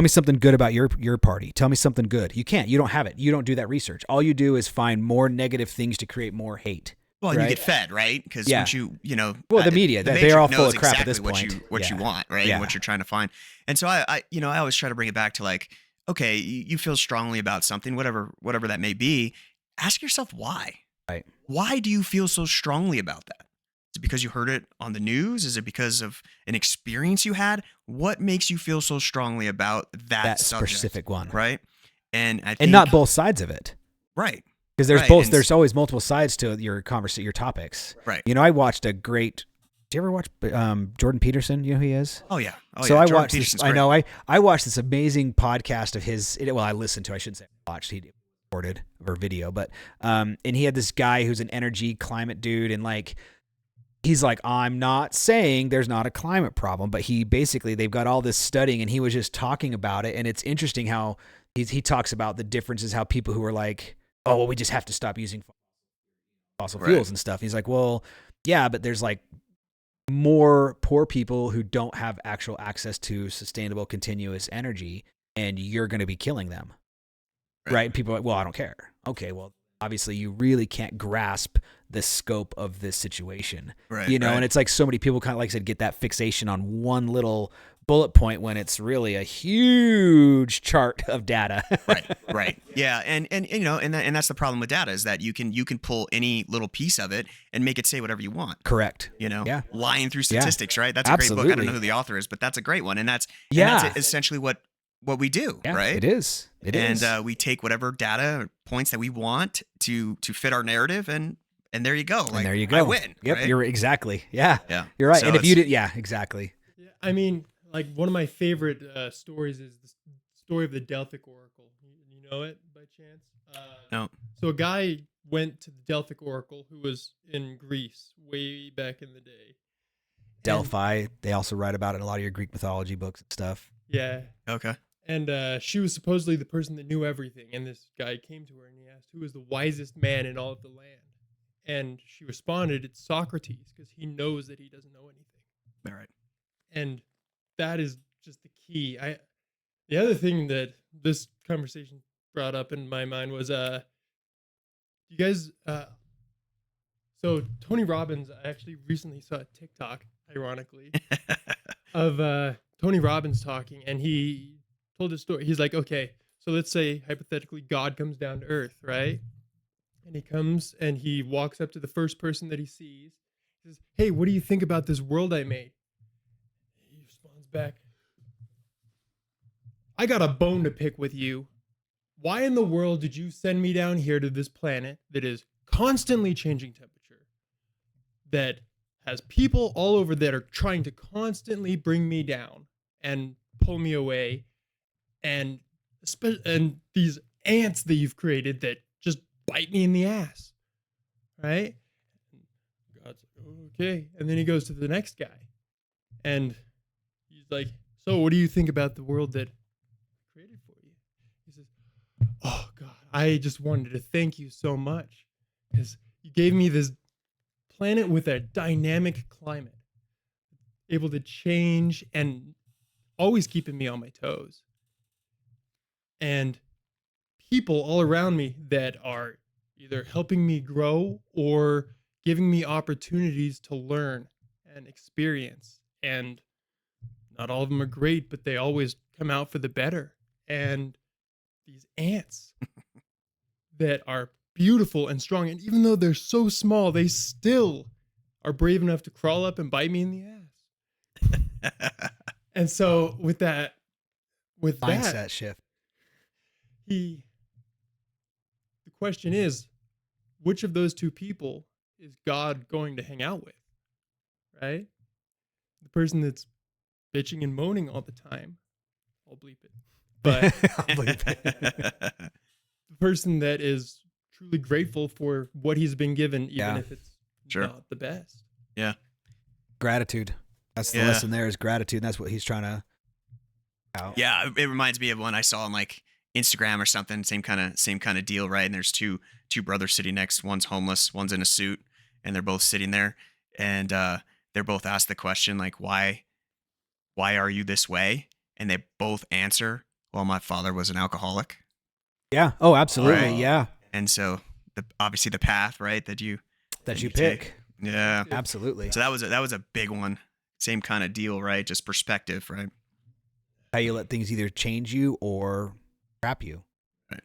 something good about your party. Tell me something good. You can't. You don't have it. You don't do that research. All you do is find more negative things to create more hate. Well, and right? you get fed, right? Because once well, the media, they're all full of crap at this exactly point. What you want, right? Yeah. And what you're trying to find. And so I always try to bring it back to like, okay, you feel strongly about something, whatever that may be. Ask yourself why. Right. Why do you feel so strongly about that? Is it because you heard it on the news? Is it because of an experience you had? What makes you feel so strongly about that subject, specific one? Right. And I think, and not both sides of it. Right. Because there's both. There's always multiple sides to your your topics. Right. I watched a great. Do you ever watch Jordan Peterson? You know who he is? Oh yeah. So I watched this. I know. I watched this amazing podcast of his. Well, I listened to. I shouldn't say watched. He recorded or video, but and he had this guy who's an energy climate dude, and like he's like, I'm not saying there's not a climate problem, but they've got all this studying, and he was just talking about it, and it's interesting how he talks about the differences, how people who are like, oh, well, we just have to stop using fossil fuels and stuff. He's like, well, yeah, but there's like more poor people who don't have actual access to sustainable, continuous energy, and you're going to be killing them. Right? And people are like, well, I don't care. Okay, well, obviously you really can't grasp the scope of this situation. Right. And it's like so many people kind of, like I said, get that fixation on one little bullet point when it's really a huge chart of data. Right. Yeah. And that's the problem with data is that you can pull any little piece of it and make it say whatever you want. Correct. Yeah. Lying through statistics, right? That's a great book. I don't know who the author is, but that's a great one. And that's essentially what we do, right? It is. And we take whatever data or points that we want to fit our narrative and there you go. Like, and there you go. I win. Yep. Right? You're exactly. Yeah. You're right. So and if you did, exactly. Yeah, I mean, like one of my favorite stories is the story of the Delphic Oracle. You know it by chance? No. So a guy went to the Delphic Oracle who was in Greece way back in the day. Delphi, they also write about it in a lot of your Greek mythology books and stuff. Yeah. Okay. And she was supposedly the person that knew everything. And this guy came to her and he asked, who is the wisest man in all of the land? And she responded, it's Socrates, because he knows that he doesn't know anything. All right. And that is just the key. The other thing that this conversation brought up in my mind was, you guys, so Tony Robbins, I actually recently saw a TikTok, ironically, of Tony Robbins talking, and he told a story. He's like, okay, so let's say hypothetically God comes down to earth, right? And he comes and he walks up to the first person that he sees. He says, hey, what do you think about this world I made? He responds back, I got a bone to pick with you. Why in the world did you send me down here to this planet that is constantly changing temperature, that has people all over that are trying to constantly bring me down and pull me away, and these ants that you've created that just bite me in the ass, right? God's like, okay. And then he goes to the next guy, and he's like, so what do you think about the world that I created for you? He says, oh God, I just wanted to thank you so much because you gave me this planet with a dynamic climate, able to change and always keeping me on my toes. And people all around me that are either helping me grow or giving me opportunities to learn and experience. And not all of them are great, but they always come out for the better. And these ants that are beautiful and strong, and even though they're so small, they still are brave enough to crawl up and bite me in the ass. And so with Mindset shift. The question is, which of those two people is God going to hang out with? Right? The person that's bitching and moaning all the time, I'll bleep it. But I'll bleep it. the person that is truly grateful for what he's been given, even if it's not the best. Yeah. Gratitude. That's the lesson there, is gratitude. And that's what he's trying to out. Yeah. It reminds me of one I saw on like Instagram or something, same kind of deal, right? And there's two brothers sitting next. One's homeless, one's in a suit, and they're both sitting there, and they're both asked the question like, why are you this way? And they both answer, well, my father was an alcoholic. Yeah. Oh, absolutely. Right. Yeah. And so obviously the path, right, that you pick. take. Yeah. Absolutely. So that was a big one. Same kind of deal, right? Just perspective, right? How you let things either change you or trap you. Right.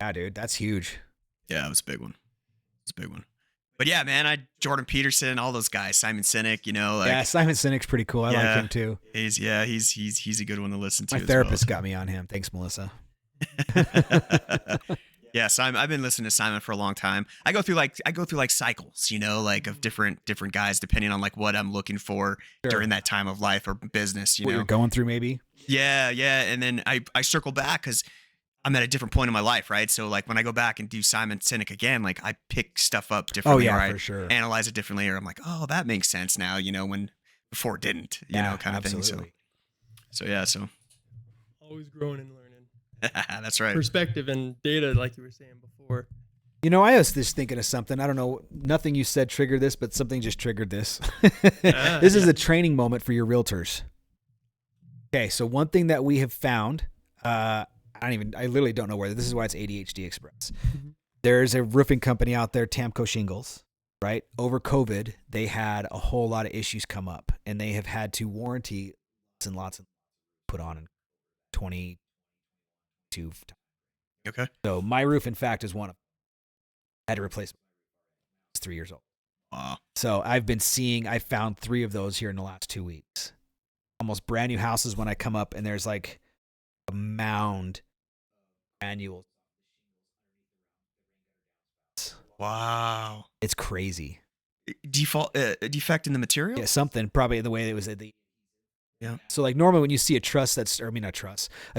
Yeah, dude, that's huge. Yeah, it was a big one. It's a big one. But yeah, man, Jordan Peterson, all those guys, Simon Sinek, like, Simon Sinek's pretty cool. I like him too. He's a good one to listen to. My therapist got me on him. Thanks, Melissa. Yeah, Simon. I've been listening to Simon for a long time. I go through like cycles, of different guys depending on like what I'm looking for during that time of life or business. What you're going through, maybe. Yeah, and then I circle back because I'm at a different point in my life, right? So like when I go back and do Simon Sinek again, like I pick stuff up differently. Oh yeah, or for sure. Analyze it differently, or I'm like, oh, that makes sense now. When before it didn't, kind of thing. So always growing and learning. That's right. Perspective and data, like you were saying before. I was just thinking of something. I don't know. Nothing you said triggered this, but something just triggered this. This is a training moment for your realtors. Okay, so one thing that we have found, I literally don't know where. This is why it's ADHD Express. Mm-hmm. There's a roofing company out there, Tamco Shingles, right? Over COVID, they had a whole lot of issues come up, and they have had to warranty lots and put on in 2022. Okay. So my roof, in fact, is one of. I had to replace. It's 3 years old. Wow. So I found 3 of those here in the last 2 weeks. Almost brand new houses when I come up, and there's like a mound annual. Wow. It's crazy. Defect in the material? Yeah, something probably the way it was. Yeah. So like normally when you see a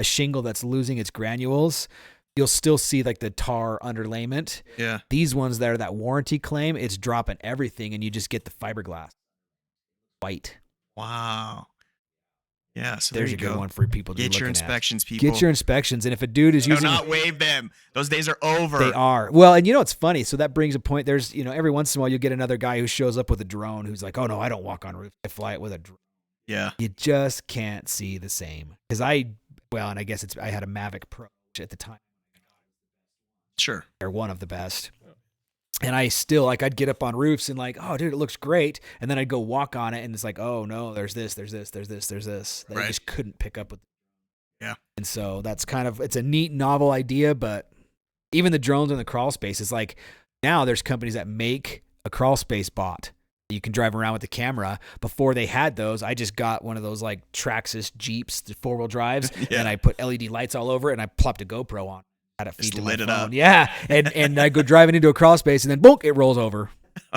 shingle that's losing its granules, you'll still see like the tar underlayment. Yeah. These ones that are that warranty claim, it's dropping everything, and you just get the fiberglass white. Wow. Yeah, so there's a good one for people to get your inspections, people. Get your inspections, and if a dude is using, do not waive them. Those days are over. They are. Well, and it's funny. So that brings a point. There's every once in a while you get another guy who shows up with a drone who's like, oh no, I don't walk on roofs. I fly it with a drone. Yeah. You just can't see the same. Because I had a Mavic Pro at the time. Sure. They're one of the best. And I still, I'd get up on roofs and oh, dude, it looks great. And then I'd go walk on it and it's like, oh no, there's this that I just couldn't pick up with. Yeah. And so that's it's a neat, novel idea, but even the drones in the crawl space is now there's companies that make a crawl space bot. You can drive around with the camera. Before they had those, I just got one of those Traxxas Jeeps, the 4-wheel drives, and I put LED lights all over it and I plopped a GoPro on. Had it feed to my phone. it up. Yeah. And I go driving into a crawl space and then boom, it rolls over.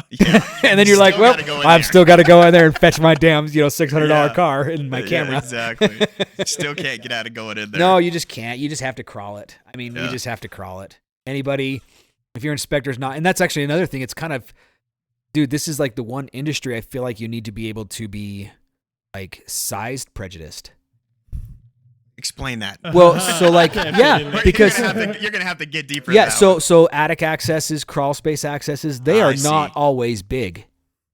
Yeah. And then you're like, Still well, gotta go in I've there. still got to go in there and fetch my damn, $600 Yeah. car and my Yeah, camera. exactly. Still can't get out of going in there. No, you just can't. You just have to crawl it. I mean, you Yeah. just have to crawl it. Anybody, if your inspector's not, and that's actually another thing. It's kind of, dude, this is like the one industry I feel like you need to be able to be like sized prejudiced. Explain that. Well, so like, yeah, because you're gonna have to get deeper. yeah, in that so one. so attic accesses, crawl space accesses, they I are not see. always big.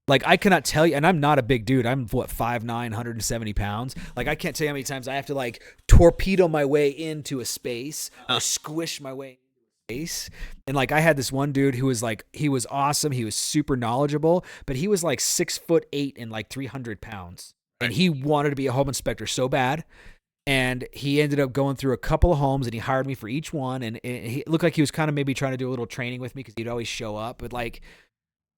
Like I cannot tell you, and I'm not a big dude. I'm what 5'9", 170 pounds. Like I can't tell you how many times I have to like torpedo my way into a space or squish my way into a space. And like I had this one dude who was like, he was awesome. He was super knowledgeable, but he was like 6'8" and like 300 pounds, and he wanted to be a home inspector so bad. And he ended up going through a couple of homes, and he hired me for each one. And he looked like he was kind of maybe trying to do a little training with me because he'd always show up. But like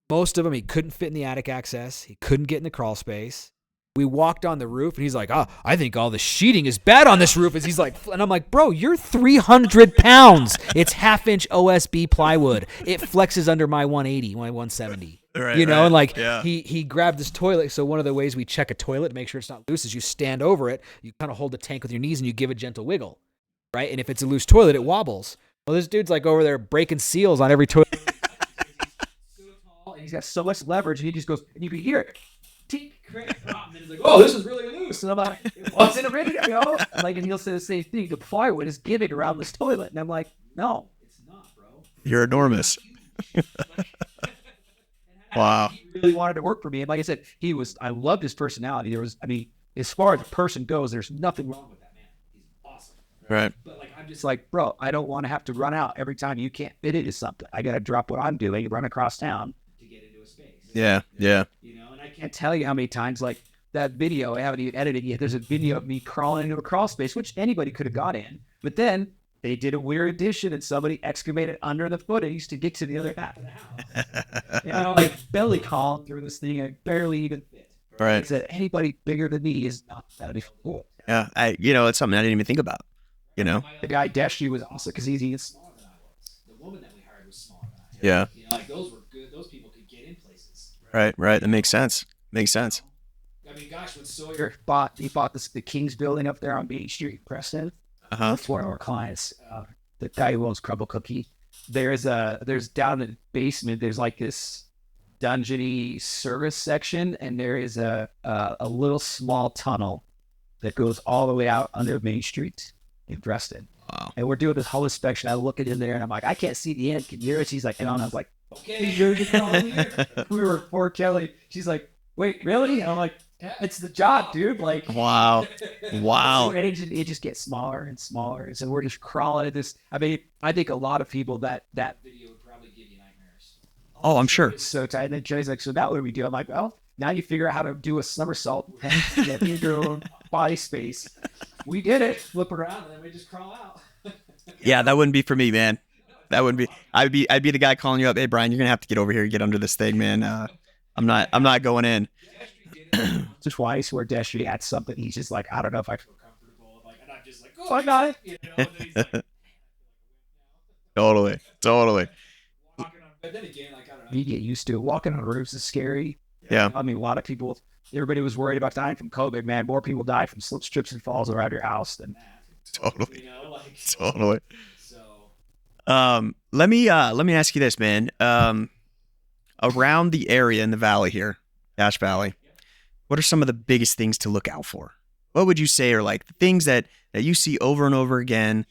most of them, he couldn't fit in the attic access. He couldn't get in the crawl space. We walked on the roof, and he's like, "Oh, I think all the sheeting is bad on this roof." And he's like, and I'm like, "Bro, you're 300 pounds. It's 1/2-inch OSB plywood. It flexes under my 180, my 170." Right, You know, right. and like Yeah. he grabbed this toilet. So one of the ways we check a toilet to make sure it's not loose is you stand over it, you kind of hold the tank with your knees, and you give a gentle wiggle, right? And if it's a loose toilet, it wobbles. Well, this dude's like over there breaking seals on every toilet. And he's got so much leverage, and he just goes, and you can hear it. Tink, crack, pop, and then he's like, "Oh, this is really loose." And I'm like, "What's in a minute, yo?" Like, and he'll say the same thing. The plywood is giving around this toilet, and I'm like, "No, it's not, bro." You're enormous. Wow. He really wanted to work for me, and like I said, I loved his personality. As far as a person goes, there's nothing wrong with that man. He's awesome. Right. But like, I'm just like, bro, I don't want to have to run out every time you can't fit into something. I got to drop what I'm doing, run across town to get into a space. Yeah. Yeah. You know, and I can't tell you how many times, like that video, I haven't even edited it yet. There's a video of me crawling into a crawl space, which anybody could have got in. But then they did a weird addition, and somebody excavated under the footings to get to the other half of the house. You know, like belly crawling through this thing, and barely even fit. Right. Like I said, anybody bigger than me is not that cool. Yeah. It's something I didn't even think about. You know. The guy Deshy was also because he's even smaller than I was. The woman that we hired was smaller than I was. Yeah. You know, like those were good. Those people could get in places. Right. Right. That makes sense. Makes sense. I mean, gosh, when Sawyer he bought the King's building up there on Main Street, Preston. That's one of our clients. The guy who owns Crumble Cookie. There's down in the basement. There's like this dungeony service section, and there is a little small tunnel that goes all the way out under Main Street in Preston. Wow. And we're doing this whole inspection. I look in there, and I'm like, I can't see the end. Can you hear it? She's like, and I was like, okay, you're going here. We were poor Kelly. She's like, wait, really? And I'm like, yeah, it's the job, dude. Like, Wow. Wow. it just gets smaller and smaller. And so we're just crawling at this. I mean, I think a lot of people that video would probably give you nightmares. Oh, I'm sure. It's so tight. And then Joey's like, so now what do we do? I'm like, well, now you figure out how to do a somersault and get in your own body space. We did it. Flip around, and then we just crawl out. Yeah, that wouldn't be for me, man. That wouldn't be. I'd be the guy calling you up. Hey, Brian, you're gonna have to get over here and get under this thing, man. I'm not going in. Twice where Destry had something, he's just like, I don't know if I feel comfortable. Like, and I'm just like, oh, I got it. You know, and then he's like, Totally. but then again, like, I don't know. You get used to it. Walking on roofs is scary. Yeah. I mean, a lot of people, everybody was worried about dying from COVID, man. More people die from slips, trips, and falls around your house than that. Totally. You know, like, Totally. So, let me ask you this, man. Around the area in the valley here, Cache Valley, what are some of the biggest things to look out for? What would you say are like the things that you see over and over again,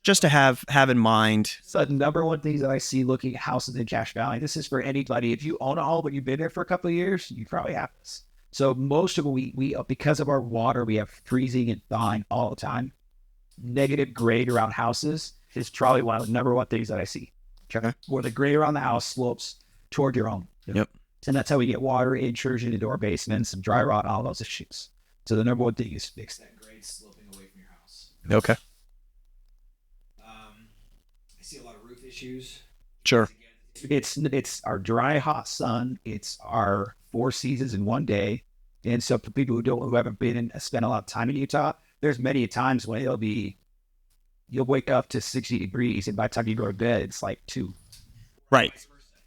just to have in mind? so the number one things that I see looking at houses in Cache Valley, this is for anybody. If you own a home but you've been there for a couple of years, you probably have this. So most of it, we because of our water, we have freezing and thawing all the time. Negative grade around houses is probably one of the number one things that I see. Okay. Where the grade around the house slopes toward your home. Yep. And that's how we get water intrusion into our basements and dry rot, all those issues. So the number one thing is fix that grade sloping away from your house. Okay. I see a lot of roof issues. Sure. It's our dry, hot sun. It's our 4 seasons in one day. And so for people who haven't been and spent a lot of time in Utah, there's many times when you'll wake up to 60 degrees, and by the time you go to bed, it's like 2. Right.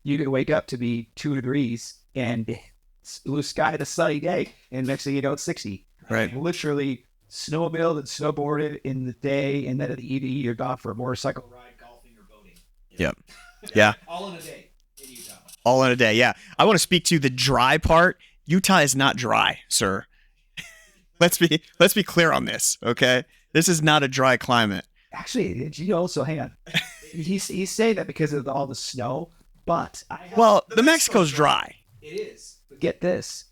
you could wake up to be 2 degrees and blue sky and a sunny day, and next thing you know, it's 60. Right. Literally snowmobiled and snowboarded in the day, and then in the evening, you're gone for a motorcycle ride, golfing, or boating. Yep. Yeah. All in a day in Utah. All in a day. Yeah. I want to speak to the dry part. Utah is not dry, sir. Let's be clear on this, okay? This is not a dry climate. Actually, you know, so hang on. He's saying that because of all the snow, but Well, the Mexico's dry. it is. But get this,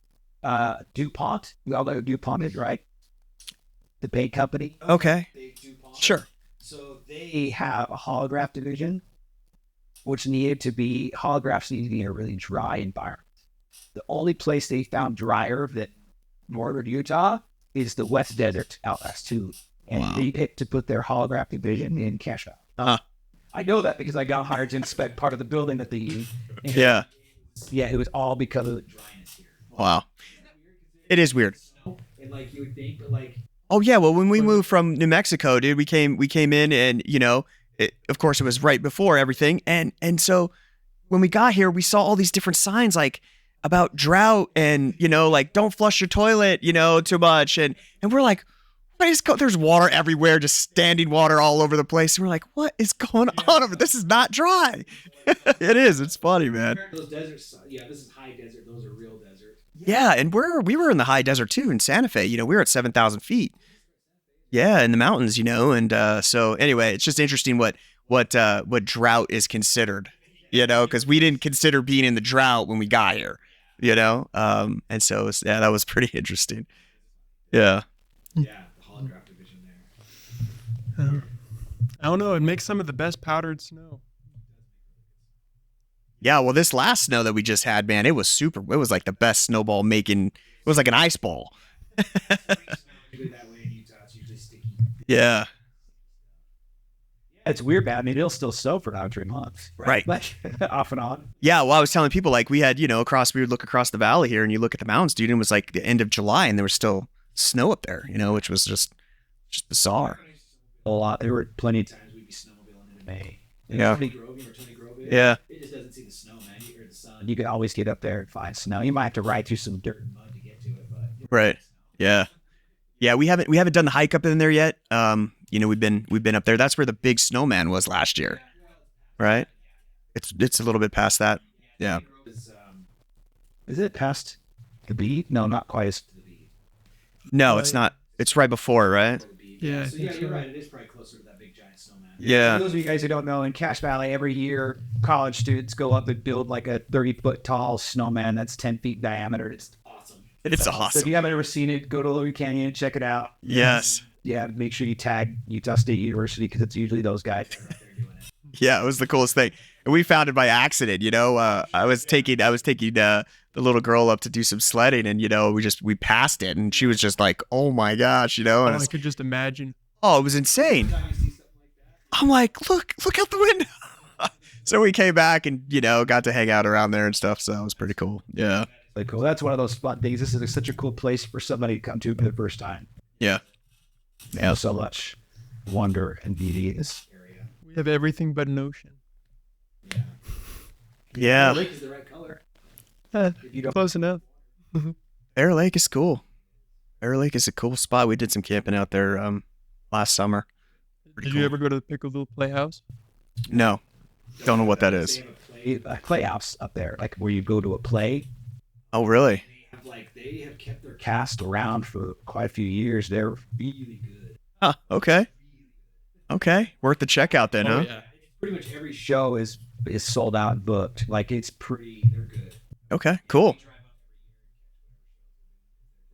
DuPont. We all know who DuPont is, right? The paint company. Okay. DuPont. Sure. So they have a holograph division, which needed to be holographs needed to be in a really dry environment. The only place they found drier than northern Utah is the West Desert out west too, and Wow. they picked to put their holograph division in Cache Valley. Uh-huh. I know that because I got hired to inspect part of the building that they used. And Yeah. yeah, it was all because of the dryness here. Wow. It is weird. And like you would think, but like Oh yeah, well when we moved from New Mexico, dude, we came in and of course it was right before everything, and so when we got here, we saw all these different signs like about drought and like don't flush your toilet, too much, and we're like, what is there's water everywhere, just standing water all over the place, and we're like, what is going on over? This is not dry. It is. It's funny, man. those deserts, yeah, this is high desert. Those are real desert. Yeah, and we were in the high desert too in Santa Fe. We were at 7,000 feet. Yeah, in the mountains, and so anyway, it's just interesting what drought is considered, because we didn't consider being in the drought when we got here, and so that was pretty interesting. Yeah. Yeah, the holograph division there. I don't know. It makes some of the best powdered snow. Yeah, well, this last snow that we just had, man, it was super. It was like the best snowball making. It was like an ice ball. Usually that way in Utah, it's usually sticky. Yeah. It's weird, man. I mean, it'll still snow for about 3 months, Right. Like off and on. Yeah, well, I was telling people like we had, we would look across the valley here and you look at the mountains, dude, and it was like the end of July and there was still snow up there, which was just bizarre. A lot. There were plenty of times we'd be snowmobiling in May. Yeah. Tony Grove, Yeah. It just doesn't see the snow, man. Or the sun. You can always get up there and find snow. You might have to ride through some dirt and mud to get to it, but Right. Yeah. Yeah, we haven't done the hike up in there yet. We've been up there. That's where the big snowman was last year. Right? It's a little bit past that. Yeah. Is it past the bead? No, not quite as to the bead. No, it's not. It's right before, right? Yeah, I So think yeah, you're so. right. It is probably closer to that big giant snowman. Yeah. For those of you guys who don't know, in Cache Valley, every year college students go up and build like a 30-foot tall snowman that's 10 feet diameter. It's awesome. It's So if awesome. you haven't ever seen it, go to Louis Canyon and check it out. Yes. Yeah, make sure you tag Utah State University because it's usually those guys that are out there doing it. Yeah, it was the coolest thing. And we found it by accident, I was taking the little girl up to do some sledding and we passed it and she was just like, "Oh my gosh," and Oh, I it's, could just imagine. oh, it was insane. I'm like, look out the window. So we came back and got to hang out around there and stuff. So that was pretty cool. Yeah. Like, cool. That's one of those fun things. This is such a cool place for somebody to come to for the first time. Yeah. Yeah, so much wonder and beauty in this area. We have everything but an ocean. Yeah. The lake is the right color. You don't- Close enough. Bear Lake is cool. Bear Lake is a cool spot. We did some camping out there last summer. Pretty Did cool. you ever go to the Pickleville Playhouse? No. Don't know what that is. They have a playhouse up there, like where you go to a play. Oh, really? They have kept their cast around for quite a few years. They're really good. Huh. Okay. Okay. Worth the checkout then, huh? yeah. Pretty much every show is sold out and booked. Like they're good. Okay. Cool.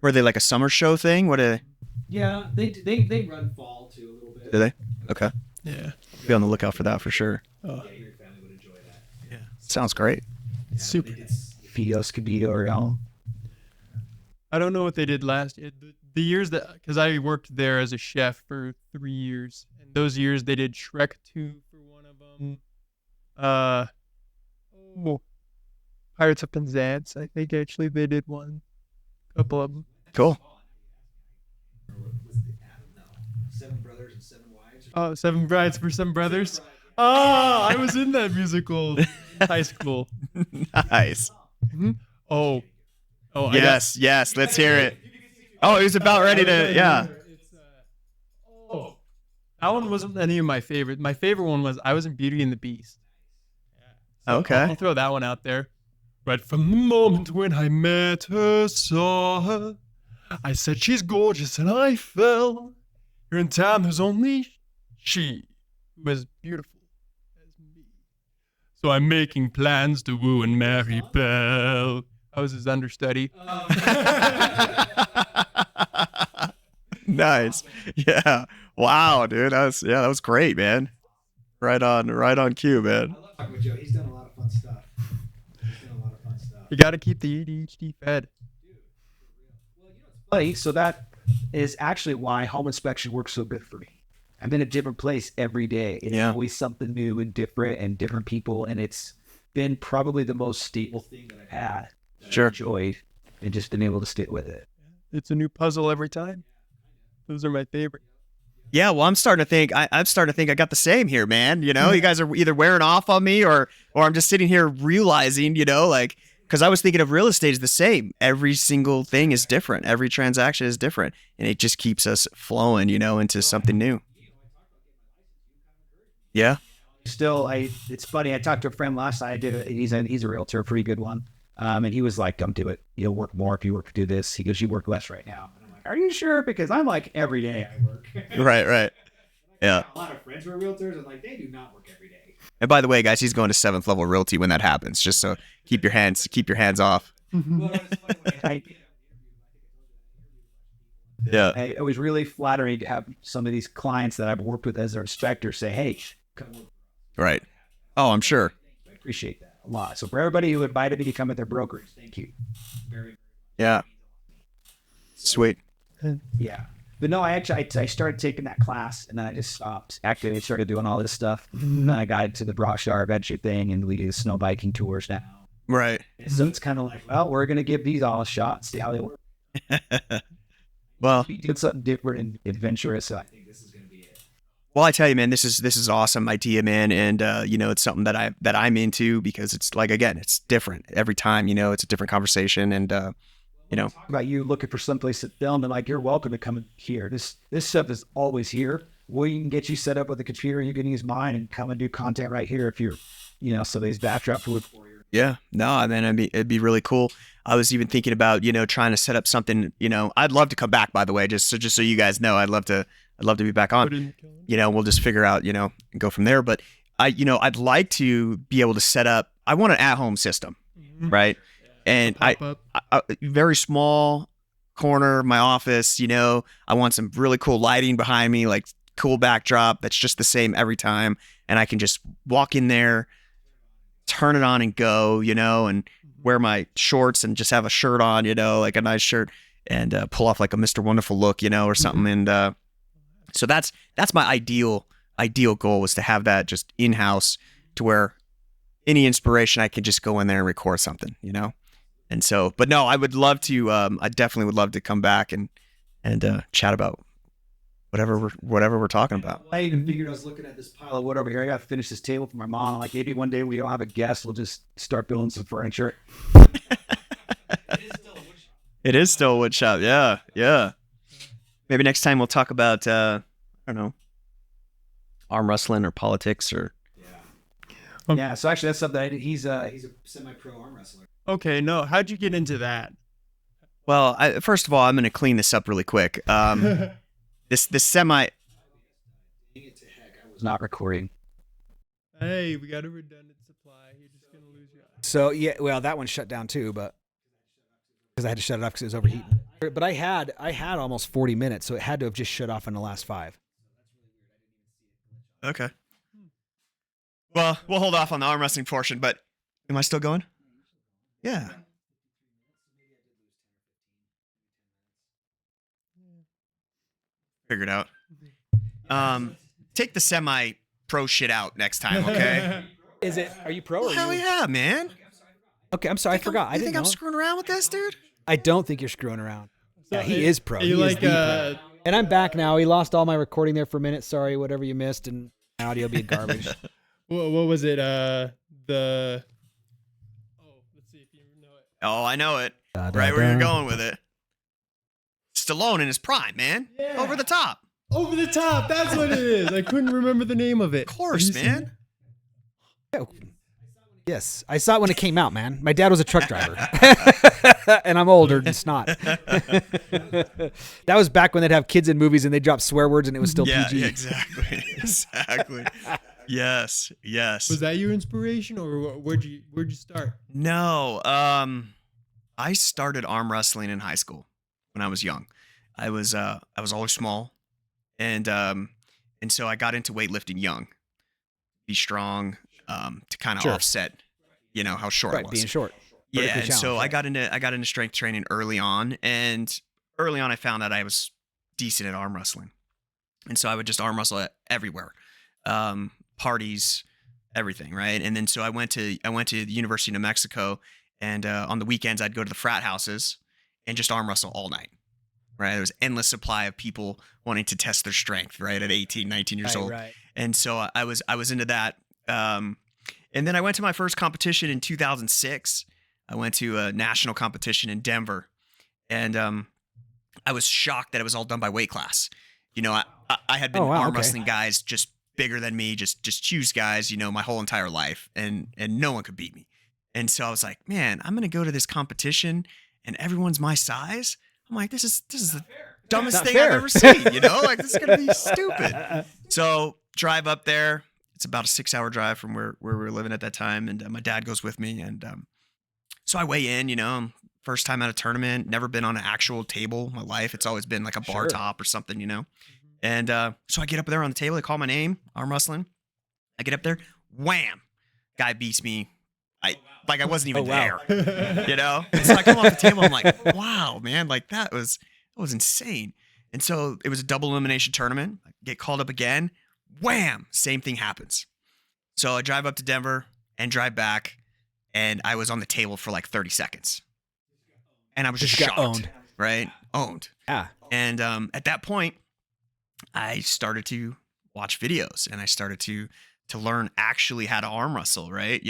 Were they like a summer show thing? What are Yeah, they run fall too a little bit. do they? Okay. Yeah. Be on the lookout for that for sure. Oh, Yeah, your family would enjoy that. Yeah. Sounds great. it's super. Fios Cabito or y'all. I don't know what they did last year. The years that, because I worked there as a chef for 3 years, and those years they did Shrek 2 for one of them. Pirates of Penzance, I think actually they did one. Couple of them. Cool. Was it Adam? No. 7 Brothers and 7 Wives. Oh, Seven Brides for Some Brothers. Oh, I was in that musical. high school. Nice. Oh, oh, Yes, yes. Let's hear it. Oh, he was about ready to. Yeah. Oh, that one wasn't any of my favorite. My favorite one was I was in Beauty and the Beast. So Okay. I'll throw that one out there. Right from the moment when I met her, saw her, I said she's gorgeous and I fell. Here in town there's only she who is beautiful as me. So I'm making plans to woo and marry Belle. I was his understudy. Nice. Yeah. Wow, dude. That was great, man. Right on cue, man. I love talking with Joe. He's done a lot of fun stuff. You got to keep the ADHD fed. Funny, so that is actually why home inspection works so good for me. I'm in a different place every day. It's always something new and different people, and it's been probably the most stable thing that I've had. Sure. I've enjoyed and just been able to stick with it. It's a new puzzle every time. Those are my favorite. Yeah, well, I'm starting to think I'm starting to think I got the same here, man. You know, you guys are either wearing off on me or I'm just sitting here realizing, you know, like, because I was thinking of real estate is the same. Every single thing is different. Every transaction is different, and it just keeps us flowing, you know, into something new. Yeah. Still, it's funny. I talked to a friend last night. He's a realtor, a pretty good one. And he was like, "Don't do it. You'll work more if you work to do this." He goes, "You work less right now." And I'm like, "Are you sure?" Because I'm like, every day I work. Right. Yeah. A lot of friends who are realtors, and like they do not work every day. And by the way, guys, he's going to 7th level realty when that happens. Just so keep your hands off. Yeah. It was really flattering to have some of these clients that I've worked with as their inspectors say, "Hey, come work." Right. Oh, I'm sure. I appreciate that a lot. So for everybody who invited me to come at their brokerage, thank you. Yeah. Sweet. Yeah. But no, I started taking that class and then I just stopped. Actually, I started doing all this stuff. And then I got into the Brockshire adventure thing and we do snow biking tours now. Right. So it's kind of like, well, we're going to give these all a shot, see how they work. Well, We did something different and adventurous. So I think this is going to be it. well, I tell you, man, this is awesome idea, man, and you know, it's something that I'm into because it's like, again, it's different every time. You know, it's a different conversation, and you know, Talk about you looking for someplace to film and like, you're welcome to come in here. This stuff is always here. We can get you set up with a computer. You can use mine and come and do content right here if you're, you know, some of these backdrop for you. yeah, no, man, it'd be really cool. I was even thinking about, you know, trying to set up something. You know, I'd love to come back. By the way, just so you guys know, I'd love to be back on. You know, we'll just figure out, you know, and go from there. But I'd like to be able to set up. I want an at-home system, right? And I very small corner, my office. You know, I want some really cool lighting behind me, like cool backdrop that's just the same every time, and I can just walk in there, turn it on, and go. You know, and wear my shorts and just have a shirt on. You know, like a nice shirt, and pull off like a Mr. Wonderful look. You know, or something. And so that's my ideal goal, was to have that just in-house, to where any inspiration I can just go in there and record something, you know? And so, but no, I would love to, I definitely would love to come back and chat about whatever we're talking about. I even figured I was looking at this pile of wood over here. I got to finish this table for my mom. Like maybe one day we don't have a guest, we'll just start building some furniture. It is still a wood shop. Yeah. Maybe next time we'll talk about, I don't know, arm wrestling or politics or. Yeah. So actually that's something he's a semi-pro arm wrestler. Okay, no. How'd you get into that? Well, first of all, I'm going to clean this up really quick. This semi. I was not recording. Hey, we got a redundant supply. You're just gonna lose your. So yeah, well, that one shut down too, but because I had to shut it off because it was overheating. But I had almost 40 minutes, so it had to have just shut off in the last 5. Okay. Well, we'll hold off on the arm wrestling portion, but am I still going? Yeah. Figured out. Take the semi-pro shit out next time, okay? Is it? Are you pro? Or Hell you? yeah, man. Okay, I'm sorry, I forgot. I You didn't think know. I'm screwing around with this, dude? I don't think you're screwing around. Yeah, he Are- is pro. Are you He is like the pro. And I'm back now. He lost all my recording there for a minute. Sorry, whatever you missed, and audio be garbage. what was it? the. Oh, let's see if you know it. Oh, I know it. Da, da, Right where you're da. going with it. Stallone in his prime, man. Yeah. Over the top. Over the Top. That's what it is. I couldn't remember the name of it. Of course, man. Yes, I saw it when it came out, man. My dad was a truck driver, and I'm older than snot. That was back when they'd have kids in movies and they'd drop swear words and it was still PG. Yeah, exactly. Exactly. Yes. Was that your inspiration, or where'd you start? No. I started arm wrestling in high school when I was young. I was always small, and so I got into weightlifting young. Be strong, to kind of Sure. offset, how short I Right, was. being short. Yeah, Vertically and so challenged, I got into strength training early on, and early on I found out I was decent at arm wrestling, and so I would just arm wrestle everywhere, parties, everything, right? And then so I went to the University of New Mexico, and on the weekends I'd go to the frat houses and just arm wrestle all night, right? There was endless supply of people wanting to test their strength, right, at 18, 19 years old, Right. and so I was into that. And then I went to my first competition in 2006. I went to a national competition in Denver, and I was shocked that it was all done by weight class. I had been Oh, wow, arm okay. wrestling guys just bigger than me, just huge guys, my whole entire life, and no one could beat me. And so I was like, man, I'm gonna go to this competition, and everyone's my size. I'm like, this is the dumbest Not thing fair. I've ever seen. Like this is gonna be stupid. So drive up there. It's about a 6-hour drive from where we were living at that time, and my dad goes with me, and so I weigh in. First time at a tournament, never been on an actual table in my life. It's always been like a bar Sure. top or something, And so I get up there on the table. They call my name, arm wrestling. I get up there, wham, guy beats me. I wasn't even Oh, wow. there, And so I come off the table. I'm like, wow, man, like that was insane. And so it was a double elimination tournament. I get called up again. Wham! Same thing happens. So I drive up to Denver and drive back, and I was on the table for like 30 seconds. And I was just Just got shocked, owned. right? Owned. Yeah. And at that point, I started to watch videos, and I started to learn actually how to arm wrestle, right?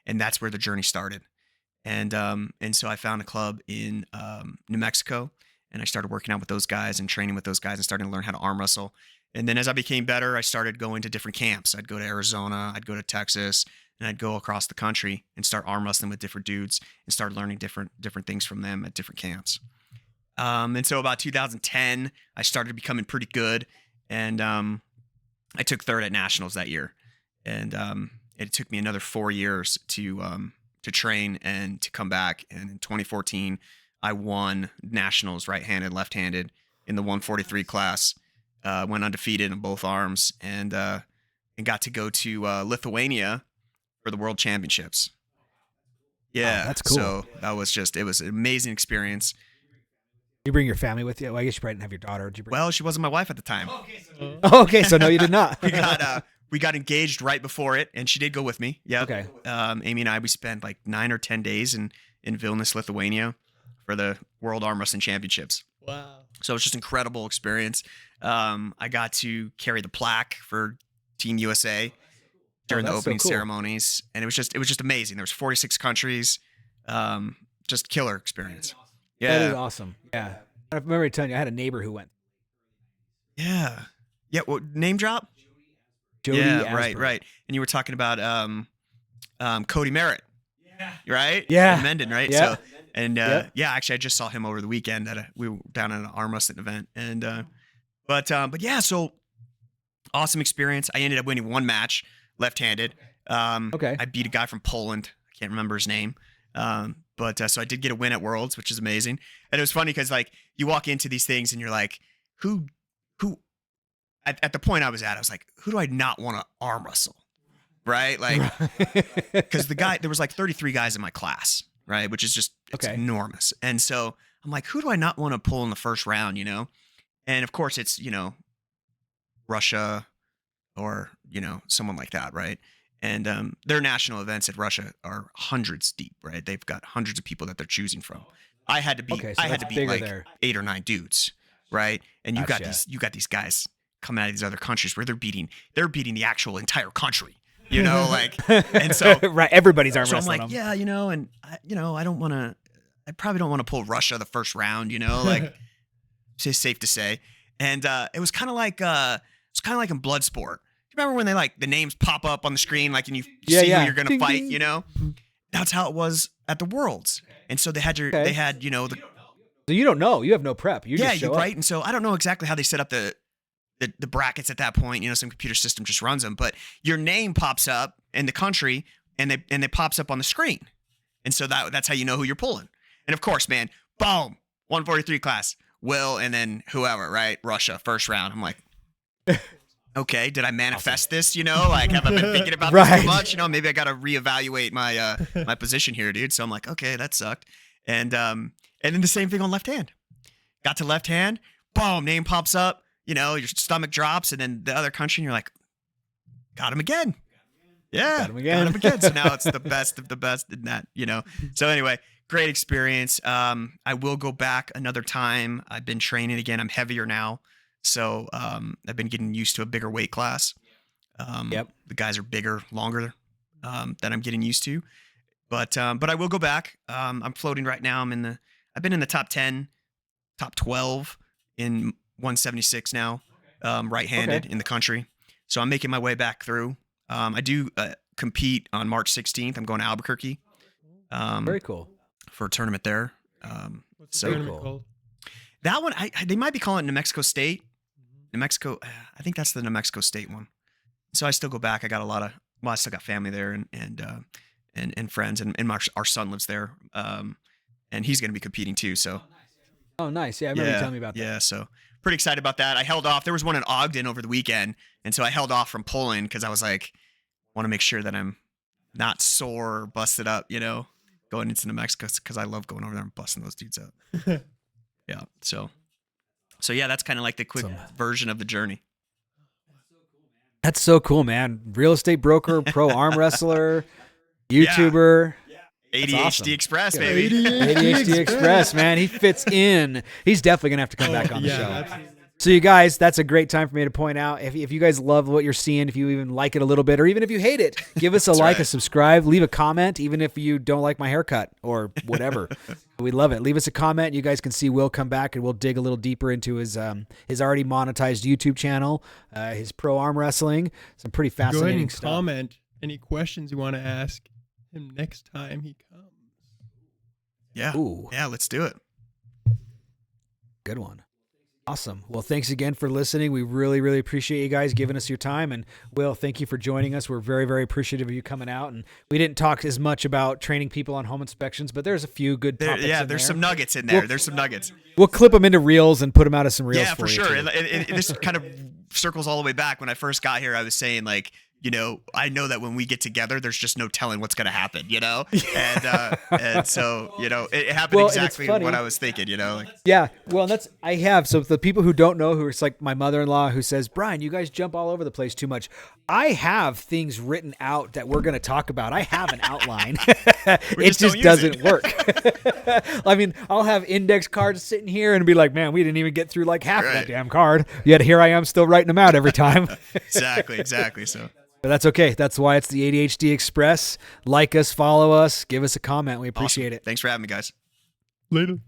And that's where the journey started. And so I found a club in New Mexico, and I started working out with those guys and training with those guys and starting to learn how to arm wrestle. And then as I became better, I started going to different camps. I'd go to Arizona, I'd go to Texas, and I'd go across the country and start arm wrestling with different dudes and start learning different things from them at different camps. And so about 2010, I started becoming pretty good, and I took third at nationals that year. And it took me another 4 years to train and to come back. And in 2014, I won nationals right-handed, left-handed in the 143 class. Went undefeated in both arms, and got to go to Lithuania for the World Championships. Yeah, that's cool. So it was an amazing experience. You bring your family with you? Well, I guess you probably didn't have your daughter. Did you bring? Well, she wasn't my wife at the time. Oh, okay, so no, you did not. We got engaged right before it, and she did go with me. Yeah. Okay. Amy and I, we spent like 9 or 10 days in Vilnius, Lithuania, for the World Arm Wrestling Championships. Wow. So it was just an incredible experience. I got to carry the plaque for Team USA during the that's so opening cool. ceremonies, and it was just amazing. There was 46 countries, just killer experience. Yeah, That is awesome. Yeah. I remember telling you, I had a neighbor who went. yeah. Well, name drop. Jody Yeah, right. Asper. And you were talking about Cody Merritt. Right. Yeah. In Mendon, right? Yeah. So, and Yep. yeah, actually, I just saw him over the weekend we were down at an arm wrestling event, and but yeah, so awesome experience. I ended up winning one match, left-handed. Okay. I beat a guy from Poland. I can't remember his name. But so I did get a win at Worlds, which is amazing. And it was funny because like you walk into these things and you're like, who at the point I was at, I was like, who do I not want to arm wrestle? Right? Like, because there was like 33 guys in my class, right? Which is just, it's Okay. enormous. And so I'm like, who do I not want to pull in the first round, And of course it's, Russia or, someone like that, right? And their national events at Russia are hundreds deep, right? They've got hundreds of people that they're choosing from. I had to beat, Okay, so I had that's to beat bigger like there. 8 or 9 dudes, right? And Gotcha. you got these guys coming out of these other countries where they're beating the actual entire country, you know, like, and so, right, everybody's arm so I'm wrestling like, them. yeah, you know, and I probably don't want to pull Russia the first round, you know, like, it's just safe to say. And it was kind of like in Bloodsport. Remember when they like the names pop up on the screen, like, and you Yeah, see yeah. who you're gonna Ding, fight, ding. you know? That's how it was at the Worlds. And so they had you know, So you don't know. You have no prep. You yeah, just show you're up. right. And so I don't know exactly how they set up the brackets at that point. You know, some computer system just runs them, but your name pops up in the country, and it pops up on the screen, and so that's how you know who you're pulling. And of course, man, boom, 143 class, Will, and then whoever, right? Russia, first round. I'm like, okay, did I manifest this? You know, like, have I been thinking about this Right. too much? You know, maybe I got to reevaluate my my position here, dude. So I'm like, okay, that sucked. And then the same thing on left hand. Got to left hand, boom, name pops up. You know, your stomach drops, and then the other country, and you're like, got him again. Yeah, Got him again. So now it's the best of the best in that, you know. So anyway, great experience. I will go back another time. I've been training again. I'm heavier now. So I've been getting used to a bigger weight class. Yep. The guys are bigger, longer than I'm getting used to. But I will go back. I'm floating right now. I've been in the top 10, top 12 in 176 now, right-handed in the country. So I'm making my way back through. I do compete on March 16th. I'm going to Albuquerque. Very cool. For a tournament there. What's the So tournament cool. called? that one, they might be calling it New Mexico State. New Mexico, I think that's the New Mexico State one. So I still go back. I got I still got family there and friends, and our son lives there, and he's going to be competing too. So Oh, nice. Yeah, I remember you telling me about that. yeah, so pretty excited about that. I held off. There was one in Ogden over the weekend, and so I held off from pulling because I was like, want to make sure that I'm not sore or busted up, you know, going into New Mexico, because I love going over there and busting those dudes up. Yeah, so yeah, that's kind of like the quick version of the journey. That's so cool, man. Real estate broker, pro arm wrestler, YouTuber. ADHD awesome. Express, baby. ADHD Express, man. He fits in. He's definitely going to have to come back on the show. Absolutely. So you guys, that's a great time for me to point out. If you guys love what you're seeing, if you even like it a little bit, or even if you hate it, give us a like, a subscribe, leave a comment, even if you don't like my haircut or whatever. We love it. Leave us a comment. You guys can see Will come back, and we'll dig a little deeper into his already monetized YouTube channel, his pro arm wrestling, some pretty Go ahead fascinating and stuff. comment any questions you want to ask him next time he comes. Yeah. Ooh. Yeah, let's do it. Good one. Awesome. Well, thanks again for listening. We really, really appreciate you guys giving us your time. And Will, thank you for joining us. We're very, very appreciative of you coming out. And we didn't talk as much about training people on home inspections, but there's a few good topics in there's there. some nuggets in there. Well, there's some nuggets. We'll clip them into reels and put them out as some reels. Yeah, for you, sure. too. This kind of circles all the way back. When I first got here, I was saying, like, you know, I know that when we get together, there's just no telling what's going to happen, you know? And so, you know, it happened exactly what I was thinking, you know? Like, Yeah, well, so the people who don't know, who it's like my mother-in-law who says, Brian, you guys jump all over the place too much. I have things written out that we're going to talk about. I have an outline. It just doesn't work. I mean, I'll have index cards sitting here and be like, man, we didn't even get through like half of that damn card. Yet here I am still writing them out every time. Exactly. So. But that's okay. That's why it's the ADHD Express. Like us, follow us, give us a comment. We appreciate it. Thanks for having me, guys. Later.